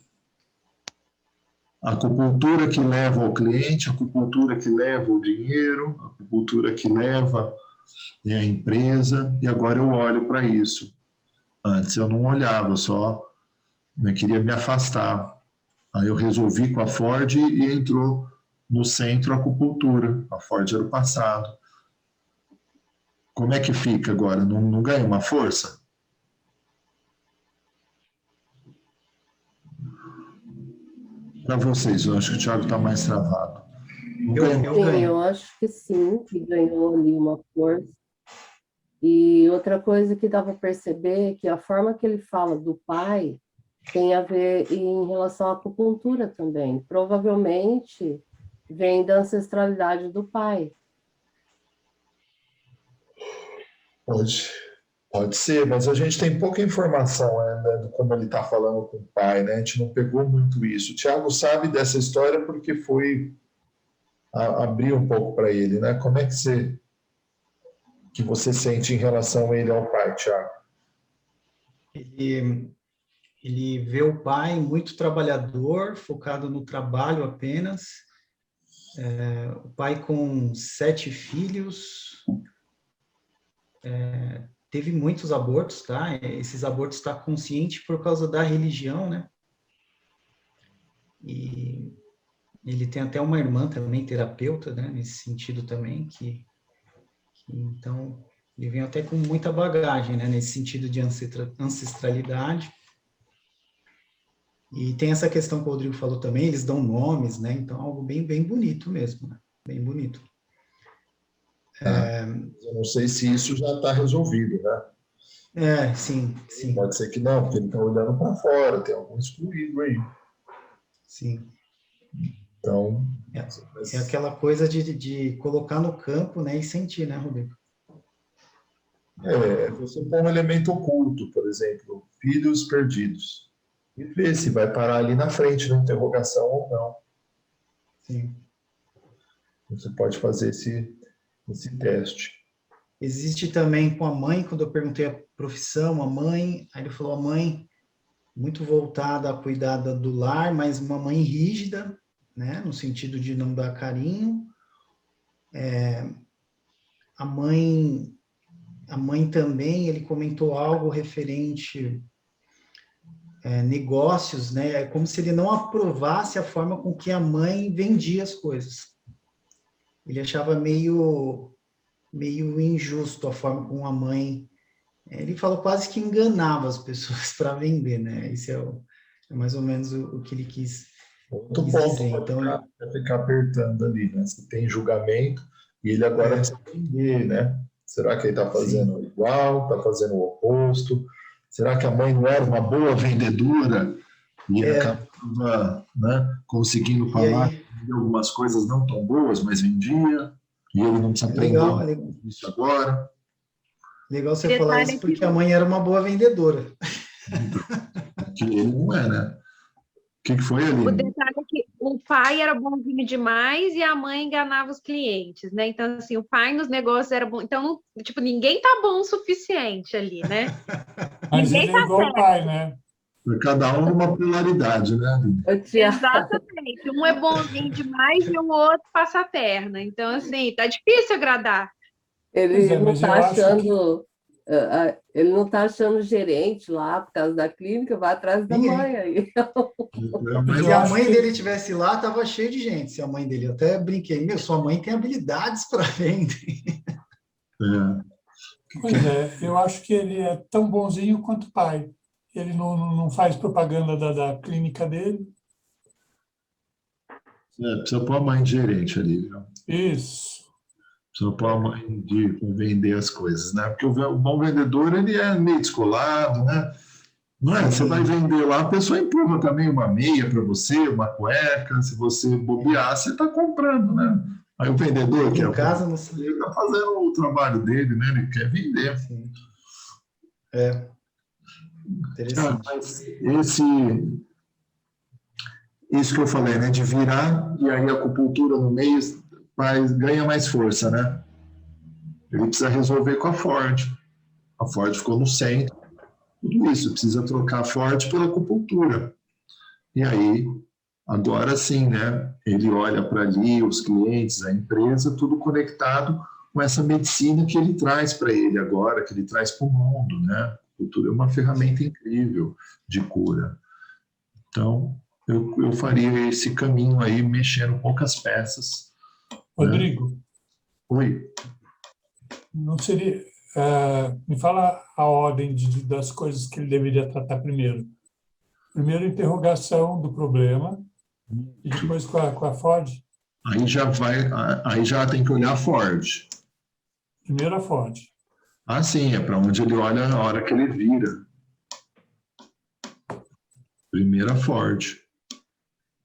A acupuntura que leva ao cliente, a acupuntura que leva o dinheiro, a acupuntura que leva a empresa, e agora eu olho para isso. Antes eu não olhava, eu queria me afastar. Aí eu resolvi com a Ford e entrou no centro a acupuntura. A Ford era o passado. Como é que fica agora? Não ganha uma força? Para vocês, eu acho que o Thiago está mais travado. Eu acho que sim, que ganhou ali uma força. E outra coisa que dá para perceber é que a forma que ele fala do pai tem a ver em relação à acupuntura também. Provavelmente vem da ancestralidade do pai. Pode ser, mas a gente tem pouca informação ainda de como ele está falando com o pai, né? A gente não pegou muito isso. O Thiago sabe dessa história porque foi abrir um pouco para ele, né? Como é que você sente em relação a ele ao pai, Thiago? Ele vê o pai muito trabalhador, focado no trabalho apenas. O pai com 7 filhos, teve muitos abortos, tá? Esses abortos está consciente por causa da religião, né? E ele tem até uma irmã também, terapeuta, né? Nesse sentido também, então, ele vem até com muita bagagem, né? Nesse sentido de ancestralidade. E tem essa questão que o Rodrigo falou também, eles dão nomes, né? Então, algo bem, bem bonito mesmo, né? Bem bonito. Eu não sei se isso já está resolvido, né? Sim. Pode ser que não, porque ele está olhando para fora, tem algum excluído aí. Sim. Então... É aquela coisa de colocar no campo, né? E sentir, né, Rodrigo? Você põe um elemento oculto, por exemplo, filhos perdidos. E vê se vai parar ali na frente da interrogação ou não. Sim. Você pode fazer esse teste. Existe também com a mãe, quando eu perguntei a profissão, a mãe, aí ele falou, a mãe muito voltada a cuidar do lar, mas uma mãe rígida, né, no sentido de não dar carinho. A mãe também, ele comentou algo referente negócios, né, é como se ele não aprovasse a forma com que a mãe vendia as coisas. Ele achava meio injusto a forma como a mãe, ele falou quase que enganava as pessoas para vender, né, esse é mais ou menos o que ele quis Outro quis ponto dizer. Então, para ficar apertando ali, né? Você tem julgamento e ele agora precisa entender, né? Será que ele está fazendo igual, está fazendo o oposto? Será que a mãe não era uma boa vendedora e acabava, né, conseguindo falar que algumas coisas não tão boas, mas vendia? E ele não precisa aprender isso agora? Legal você falar isso, porque a mãe era uma boa vendedora. Que ele não é, né? O que foi, Aline? O detalhe é que o pai era bonzinho demais e a mãe enganava os clientes, né? Então, assim, o pai nos negócios era bom. Então, tipo, ninguém tá bom o suficiente ali, né? Mas ninguém ele é igual ao pai, né? Cada um numa polaridade, né? Exatamente. Um é bonzinho demais e o outro passa a perna. Então, assim, tá difícil agradar. Ele não está achando... Ele não está achando gerente lá por causa da clínica, vai atrás da mãe aí. Se a mãe dele estivesse lá, estava cheio de gente. Se a mãe dele, eu até brinquei, sua mãe tem habilidades para vender. Pois é, eu acho que ele é tão bonzinho quanto o pai. Ele não faz propaganda da clínica dele. Precisa pôr a mãe de gerente ali. Viu? Isso. Precisa pôr a mãe de vender as coisas, né? Porque o bom vendedor, ele é meio descolado, né? Não é? Você vai vender lá, a pessoa empurra também uma meia para você, uma cueca. Se você bobear, você está comprando, né? Aí o vendedor, que ele está fazendo o trabalho dele, né? Ele quer vender. Sim. Interessante. Isso que eu falei, né? De virar e aí a acupuntura no meio ganha mais força, né? Ele precisa resolver com a Ford. A Ford ficou no centro. Tudo isso, precisa trocar a Ford pela acupuntura. E aí, agora sim, né? Ele olha para ali, os clientes, a empresa, tudo conectado com essa medicina que ele traz para ele agora, que ele traz para o mundo, né? A acupuntura é uma ferramenta incrível de cura. Então, eu faria esse caminho aí, mexendo poucas peças. Rodrigo. Né? Oi. Não seria... me fala a ordem das coisas que ele deveria tratar primeiro. Primeiro, interrogação do problema, e depois com a Ford. Aí já tem que olhar a Ford. Primeiro a Ford. Ah, sim, é para onde ele olha na hora que ele vira. Primeiro a Ford.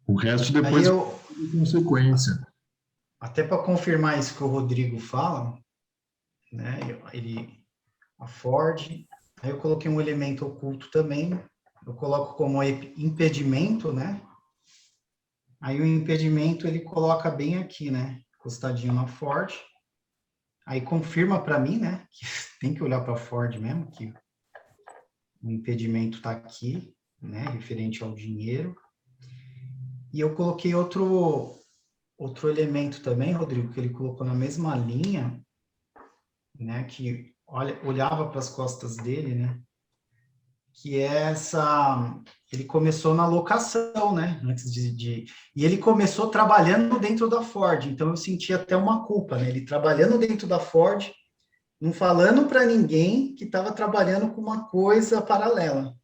O resto depois de consequência. Até para confirmar isso que o Rodrigo fala, né? A Ford, aí eu coloquei um elemento oculto também, eu coloco como impedimento, né? Aí o impedimento ele coloca bem aqui, né? Encostadinho na Ford. Aí confirma para mim, né? Que tem que olhar para a Ford mesmo, que o impedimento está aqui, né? Referente ao dinheiro. E eu coloquei outro elemento também, Rodrigo, que ele colocou na mesma linha, né, que olhava para as costas dele, né, que é ele começou na locação, né, antes e ele começou trabalhando dentro da Ford, então eu senti até uma culpa, né, ele trabalhando dentro da Ford, não falando para ninguém que estava trabalhando com uma coisa paralela.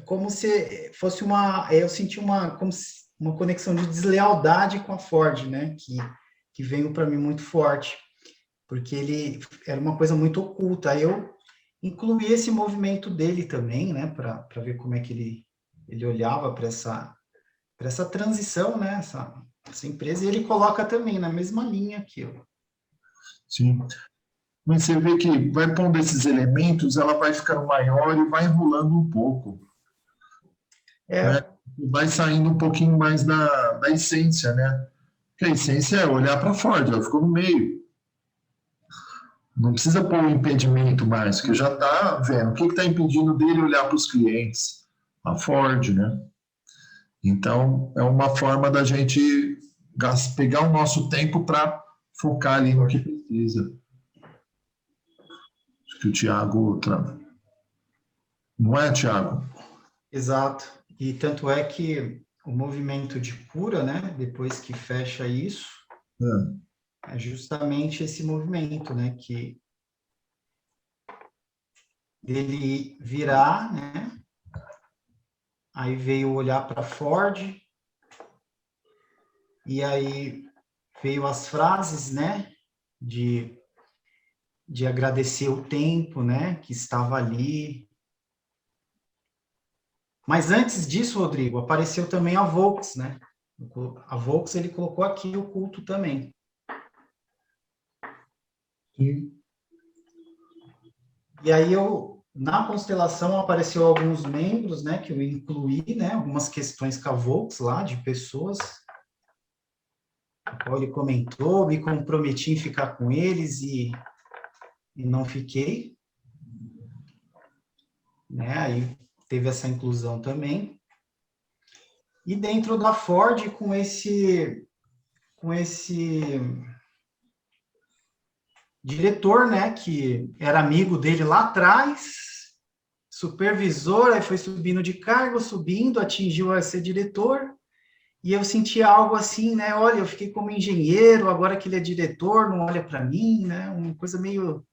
Como se fosse eu senti uma conexão de deslealdade com a Ford, né, que veio para mim muito forte, porque ele era uma coisa muito oculta. Aí eu incluí esse movimento dele também, né, para ver como é que ele olhava para essa transição, né, essa empresa, e ele coloca também na mesma linha aqui. Sim. Mas você vê que vai pondo esses elementos, ela vai ficando maior e vai enrolando um pouco. Né? Vai saindo um pouquinho mais da essência, né? Porque a essência é olhar para a Ford, ela ficou no meio. Não precisa pôr um impedimento mais, porque já está vendo. O que está impedindo dele olhar para os clientes? A Ford, né? Então, é uma forma da gente pegar o nosso tempo para focar ali no que precisa. Acho que o Tiago... Não é, Tiago? Exato. E tanto é que o movimento de cura, né, depois que fecha isso, é justamente esse movimento, né, que ele virar, né, aí veio olhar para Ford, e aí veio as frases, né, de agradecer o tempo, né, que estava ali. Mas antes disso, Rodrigo, apareceu também a Volks, né? A Volks, ele colocou aqui o culto também. Sim. E aí na constelação apareceu alguns membros, né, que eu incluí, né, algumas questões com a Volks lá, de pessoas, a qual ele comentou, me comprometi em ficar com eles e não fiquei, né, aí teve essa inclusão também. E dentro da Ford, com esse diretor, né, que era amigo dele lá atrás, supervisor, aí foi subindo de cargo, subindo, atingiu a ser diretor, e eu senti algo assim, né, olha, eu fiquei como engenheiro, agora que ele é diretor, não olha para mim, né, uma coisa meio...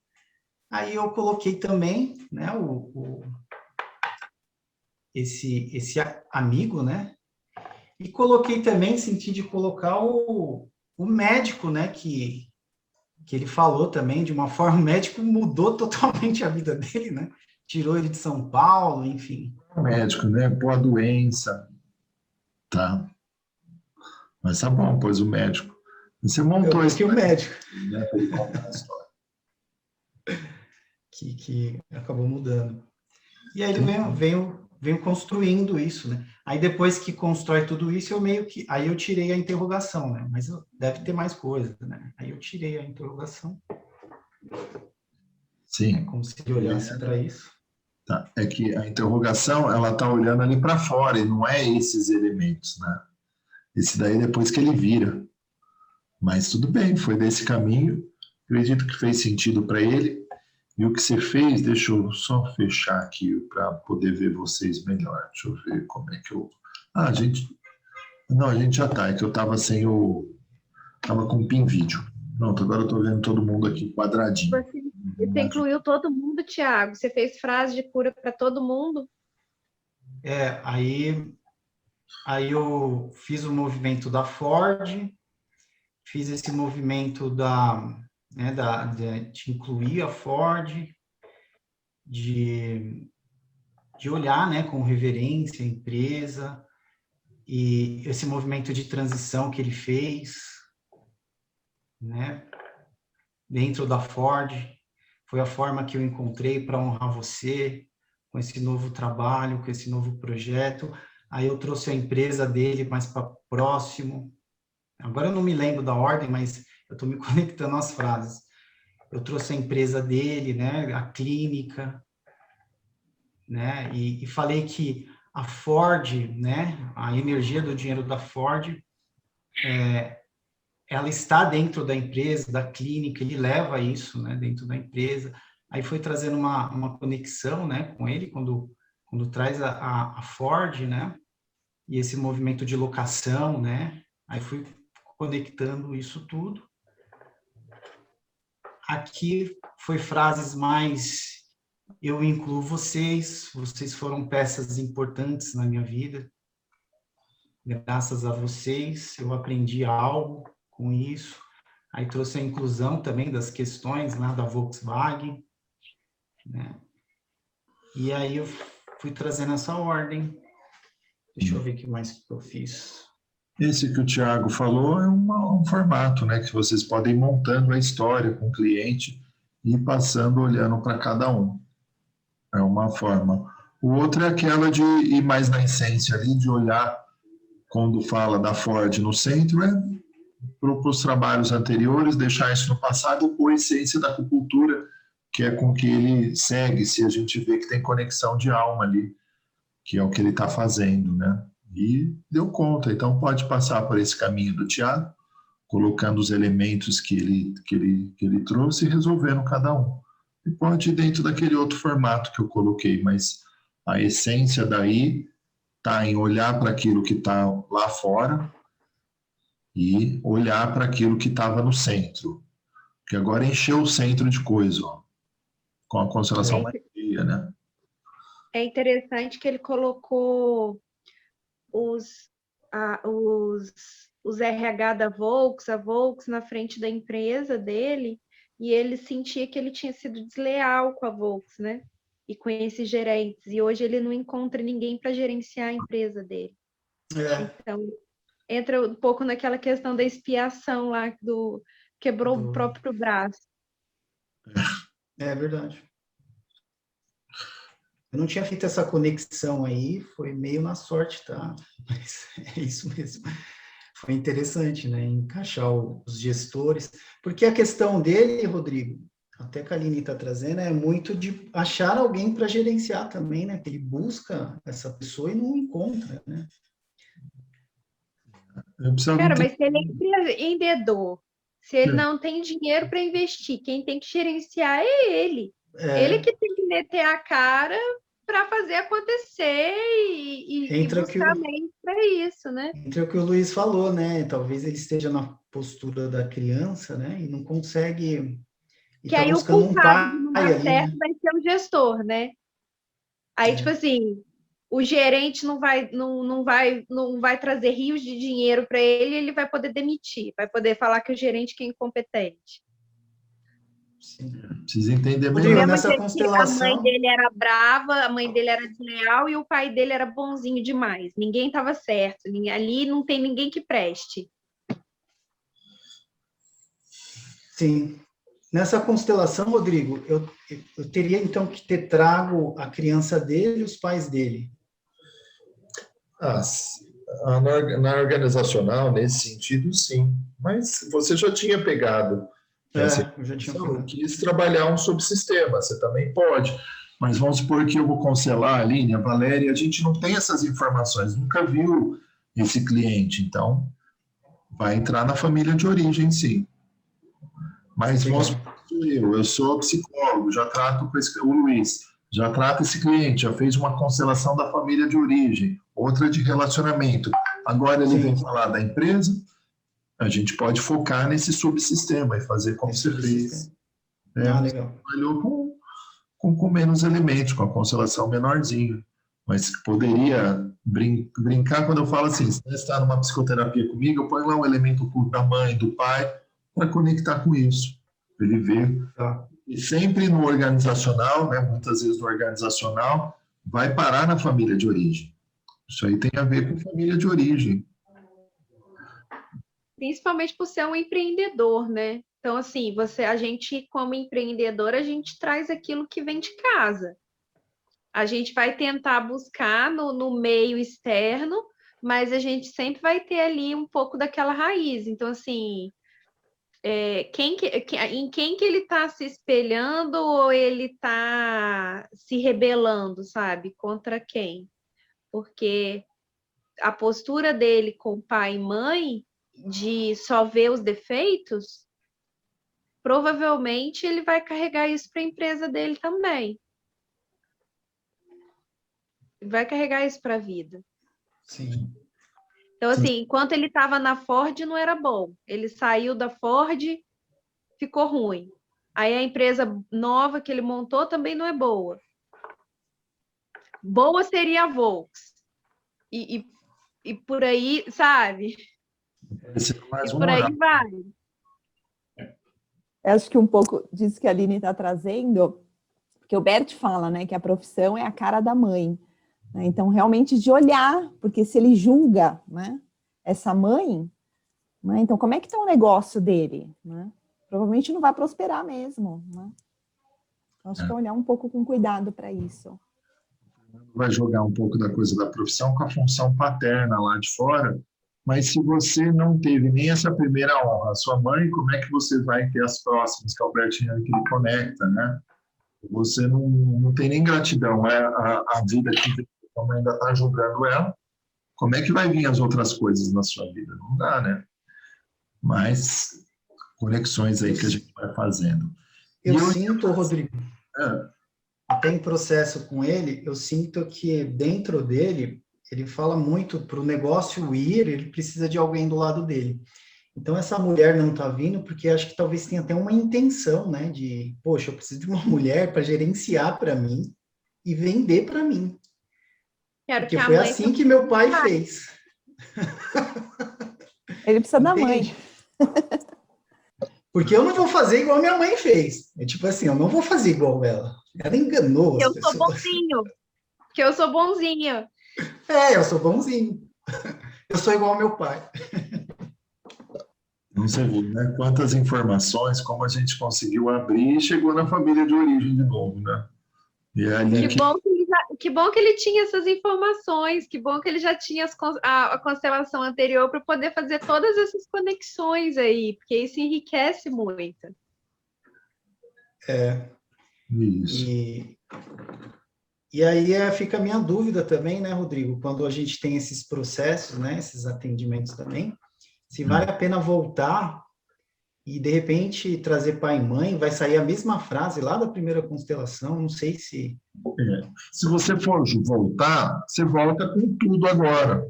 Aí eu coloquei também, né, esse amigo, né, e coloquei também, senti de colocar o médico, né, que ele falou também, de uma forma, o médico mudou totalmente a vida dele, né? Tirou ele de São Paulo, enfim. Médico, né? Pô, a doença. Tá. Mas tá bom, pois o médico. Você montou isso. O médico. Né, para ele contar a história. Que acabou mudando. E aí ele veio construindo isso, né? Aí depois que constrói tudo isso, aí eu tirei a interrogação, né? Mas deve ter mais coisa, né? Aí eu tirei a interrogação. Sim. É como se ele olhasse para isso. Tá. É que a interrogação, ela está olhando ali para fora, e não é esses elementos, né? Esse daí depois que ele vira. Mas tudo bem, foi desse caminho. Acredito que fez sentido para ele. E o que você fez, deixa eu só fechar aqui para poder ver vocês melhor. Deixa eu ver como é que eu... Ah, a gente já tá. É que eu estava sem o... Estava com o PIN vídeo. Pronto, agora eu estou vendo todo mundo aqui quadradinho. Você incluiu todo mundo, Tiago? Você fez frase de cura para todo mundo? Aí eu fiz o movimento da Ford, fiz esse movimento de incluir a Ford, de olhar, né, com reverência a empresa, e esse movimento de transição que ele fez, né, dentro da Ford, foi a forma que eu encontrei para honrar você, com esse novo trabalho, com esse novo projeto. Aí eu trouxe a empresa dele mais para próximo. Agora eu não me lembro da ordem, mas eu estou me conectando às frases. Eu trouxe a empresa dele, né, a clínica, né, e falei que a Ford, né, a energia do dinheiro da Ford, ela está dentro da empresa, da clínica, ele leva isso, né, dentro da empresa. Aí foi trazendo uma conexão, né, com ele, quando traz a Ford, né, e esse movimento de locação, né, aí fui conectando isso tudo. Aqui foi frases mais, eu incluo vocês foram peças importantes na minha vida, graças a vocês, eu aprendi algo com isso. Aí trouxe a inclusão também das questões lá da Volkswagen, né? E aí eu fui trazendo essa ordem. Deixa eu ver o que mais que eu fiz. Esse que o Tiago falou é um formato, né, que vocês podem ir montando a história com o cliente e ir passando, olhando para cada um. É uma forma. O outro é aquela de ir mais na essência ali, de olhar, quando fala da Ford no centro, para os trabalhos anteriores, deixar isso no passado, ou a essência da acupuntura, que é com que ele segue, se a gente vê que tem conexão de alma ali, que é o que ele está fazendo, né? E deu conta. Então pode passar por esse caminho do Tiago, colocando os elementos que ele trouxe e resolvendo cada um. E pode ir dentro daquele outro formato que eu coloquei, mas a essência daí está em olhar para aquilo que está lá fora e olhar para aquilo que estava no centro. Porque agora encheu o centro de coisa, ó, com a constelação mais cheia, né? É interessante que ele colocou os RH da Volks, a Volks na frente da empresa dele, e ele sentia que ele tinha sido desleal com a Volks, né? E com esses gerentes. E hoje ele não encontra ninguém para gerenciar a empresa dele. Então, entra um pouco naquela questão da expiação lá, quebrou o próprio braço. É verdade. Eu não tinha feito essa conexão aí, foi meio na sorte, tá? Mas é isso mesmo. Foi interessante, né? Encaixar os gestores. Porque a questão dele, Rodrigo, até que a Aline está trazendo, é muito de achar alguém para gerenciar também, né? Que ele busca essa pessoa e não encontra, né? Cara, mas se ele é empreendedor, se ele não tem dinheiro para investir, quem tem que gerenciar é ele. Ele que tem que meter a cara para fazer acontecer e buscar meios para isso, né? Entra o que o Luiz falou, né? Talvez ele esteja na postura da criança, né? E não consegue... E que tá aí o buscando culpado um de não pai dar ali, certo né? vai ser o gestor, né? Aí, tipo assim, o gerente não vai trazer rios de dinheiro para ele vai poder demitir, vai poder falar que o gerente que é incompetente. Sim. Precisa entender melhor. Nessa constelação... A mãe dele era brava, a mãe dele era desleal e o pai dele era bonzinho demais. Ninguém estava certo. Ali não tem ninguém que preste. Sim. Nessa constelação, Rodrigo, eu teria, então, que ter trago a criança dele e os pais dele. Na organizacional, nesse sentido, sim. Mas você já tinha pegado... eu já tinha pegado. Quis trabalhar um subsistema, você também pode. Mas vamos supor que eu vou cancelar a Aline, a Valéria, a gente não tem essas informações, nunca viu esse cliente, então vai entrar na família de origem, sim. Mas vamos supor que eu sou psicólogo, já trato com o Luiz, já trata esse cliente, já fez uma constelação da família de origem, outra de relacionamento. Agora ele vem falar da empresa, a gente pode focar nesse subsistema e fazer como você fez. Legal. Trabalhou com menos elementos, com a constelação menorzinha. Mas poderia brincar quando eu falo assim, se você está numa psicoterapia comigo, eu ponho lá um elemento oculto da mãe, do pai, para conectar com isso, para ele ver. E sempre no organizacional, né, muitas vezes no organizacional, vai parar na família de origem. Isso aí tem a ver com família de origem. Principalmente por ser um empreendedor, né? Então, assim, a gente, como empreendedor, a gente traz aquilo que vem de casa. A gente vai tentar buscar no meio externo, mas a gente sempre vai ter ali um pouco daquela raiz. Então, assim, em quem que ele está se espelhando ou ele está se rebelando, sabe? Contra quem? Porque a postura dele com pai e mãe, de só ver os defeitos, provavelmente ele vai carregar isso para a empresa dele também. Vai carregar isso para a vida. Sim. Então, assim, enquanto ele estava na Ford, não era bom. Ele saiu da Ford, ficou ruim. Aí a empresa nova que ele montou também não é boa. Boa seria a Volks. E por aí, sabe? E por aí vai. Eu acho que um pouco disso que a Aline está trazendo, porque o Bert fala, né, que a profissão é a cara da mãe. Né? Então, realmente, de olhar, porque se ele julga, né, essa mãe, né, então como é que está o negócio dele? Né? Provavelmente não vai prosperar mesmo. Né? Então, acho que é olhar um pouco com cuidado para isso. Vai jogar um pouco da coisa da profissão com a função paterna lá de fora, mas se você não teve nem essa primeira honra, a sua mãe, como é que você vai ter as próximas, que é o Bertinho que ele conecta, né? Você não tem nem gratidão, a vida que a mãe ainda está julgando ela, como é que vai vir as outras coisas na sua vida? Não dá, né? Mas conexões aí que a gente vai fazendo. Eu sinto, Rodrigo, até em processo com ele, eu sinto que dentro dele, ele fala muito para o negócio ir, ele precisa de alguém do lado dele. Então, essa mulher não está vindo porque acho que talvez tenha até uma intenção, né? De, poxa, eu preciso de uma mulher para gerenciar para mim e vender para mim. Quero Porque que a foi mãe assim que meu pai fez. Ele precisa da mãe. Entende? Porque eu não vou fazer igual minha mãe fez. É tipo assim, eu não vou fazer igual ela. Ela enganou as eu pessoas. sou bonzinho. Que eu sou bonzinho. É, eu sou bonzinho. Eu sou igual ao meu pai. Não sei, né? Quantas informações, como a gente conseguiu abrir e chegou na família de origem de novo, né? E é ali Que bom que ele tinha essas informações, que bom que ele já tinha a constelação anterior para poder fazer todas essas conexões aí, porque isso enriquece muito. É. Isso. E aí fica a minha dúvida também, né, Rodrigo? Quando a gente tem esses processos, né, esses atendimentos também, se vale a pena voltar e, de repente, trazer pai e mãe, vai sair a mesma frase lá da primeira constelação, não sei se... Se você for voltar, você volta com tudo agora.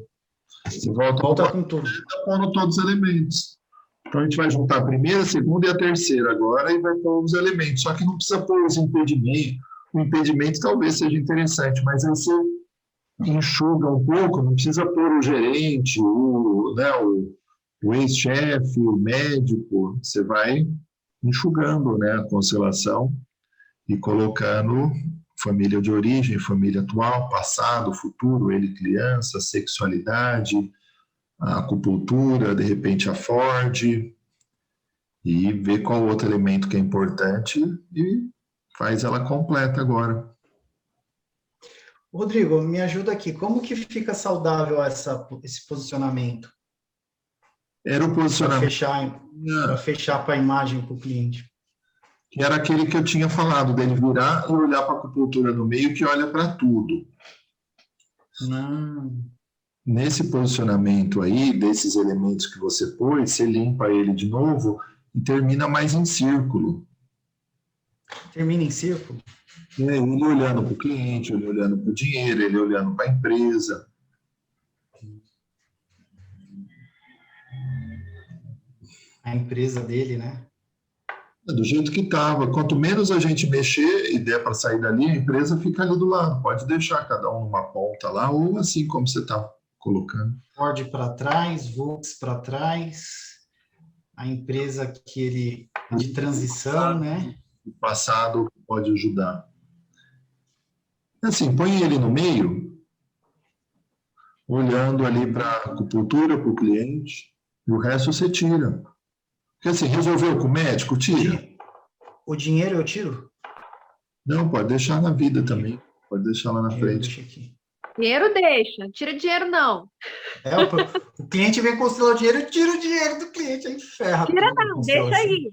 Você volta com tudo. Pondo todos os elementos. Então, a gente vai juntar a primeira, a segunda e a terceira agora e vai pôr os elementos. Só que não precisa pôr os impedimentos. O impedimento talvez seja interessante, mas aí você enxuga um pouco, não precisa pôr o gerente, o ex-chefe, o médico. Você vai enxugando, né, a constelação e colocando família de origem, família atual, passado, futuro, ele criança, sexualidade, a acupuntura, de repente a Ford, e ver qual outro elemento que é importante e faz ela completa agora. Rodrigo, me ajuda aqui. Como que fica saudável esse posicionamento? Era o posicionamento... Para fechar para a imagem para o cliente. Que era aquele que eu tinha falado, dele virar e olhar para a acupuntura no meio, que olha para tudo. Nesse posicionamento aí, desses elementos que você pôs, você limpa ele de novo e termina mais em círculo. Termina em círculo? Ele olhando para o cliente, ele olhando para o dinheiro, ele olhando para a empresa. A empresa dele, né? Do jeito que estava. Quanto menos a gente mexer e der para sair dali, a empresa fica ali do lado. Pode deixar cada um numa ponta lá, ou assim como você está colocando. Ford para trás, Volks para trás, a empresa que ele de transição, né? O passado pode ajudar. Assim, põe ele no meio, olhando ali para a acupuntura, para o cliente, e o resto você tira. Porque assim, resolveu com o médico, tira. O dinheiro eu tiro? Não, pode deixar na vida também. Pode deixar lá na frente. Dinheiro deixa, tira dinheiro não. O cliente vem constelar o dinheiro, eu tiro o dinheiro do cliente, aí ferra. Tira não, deixa aí.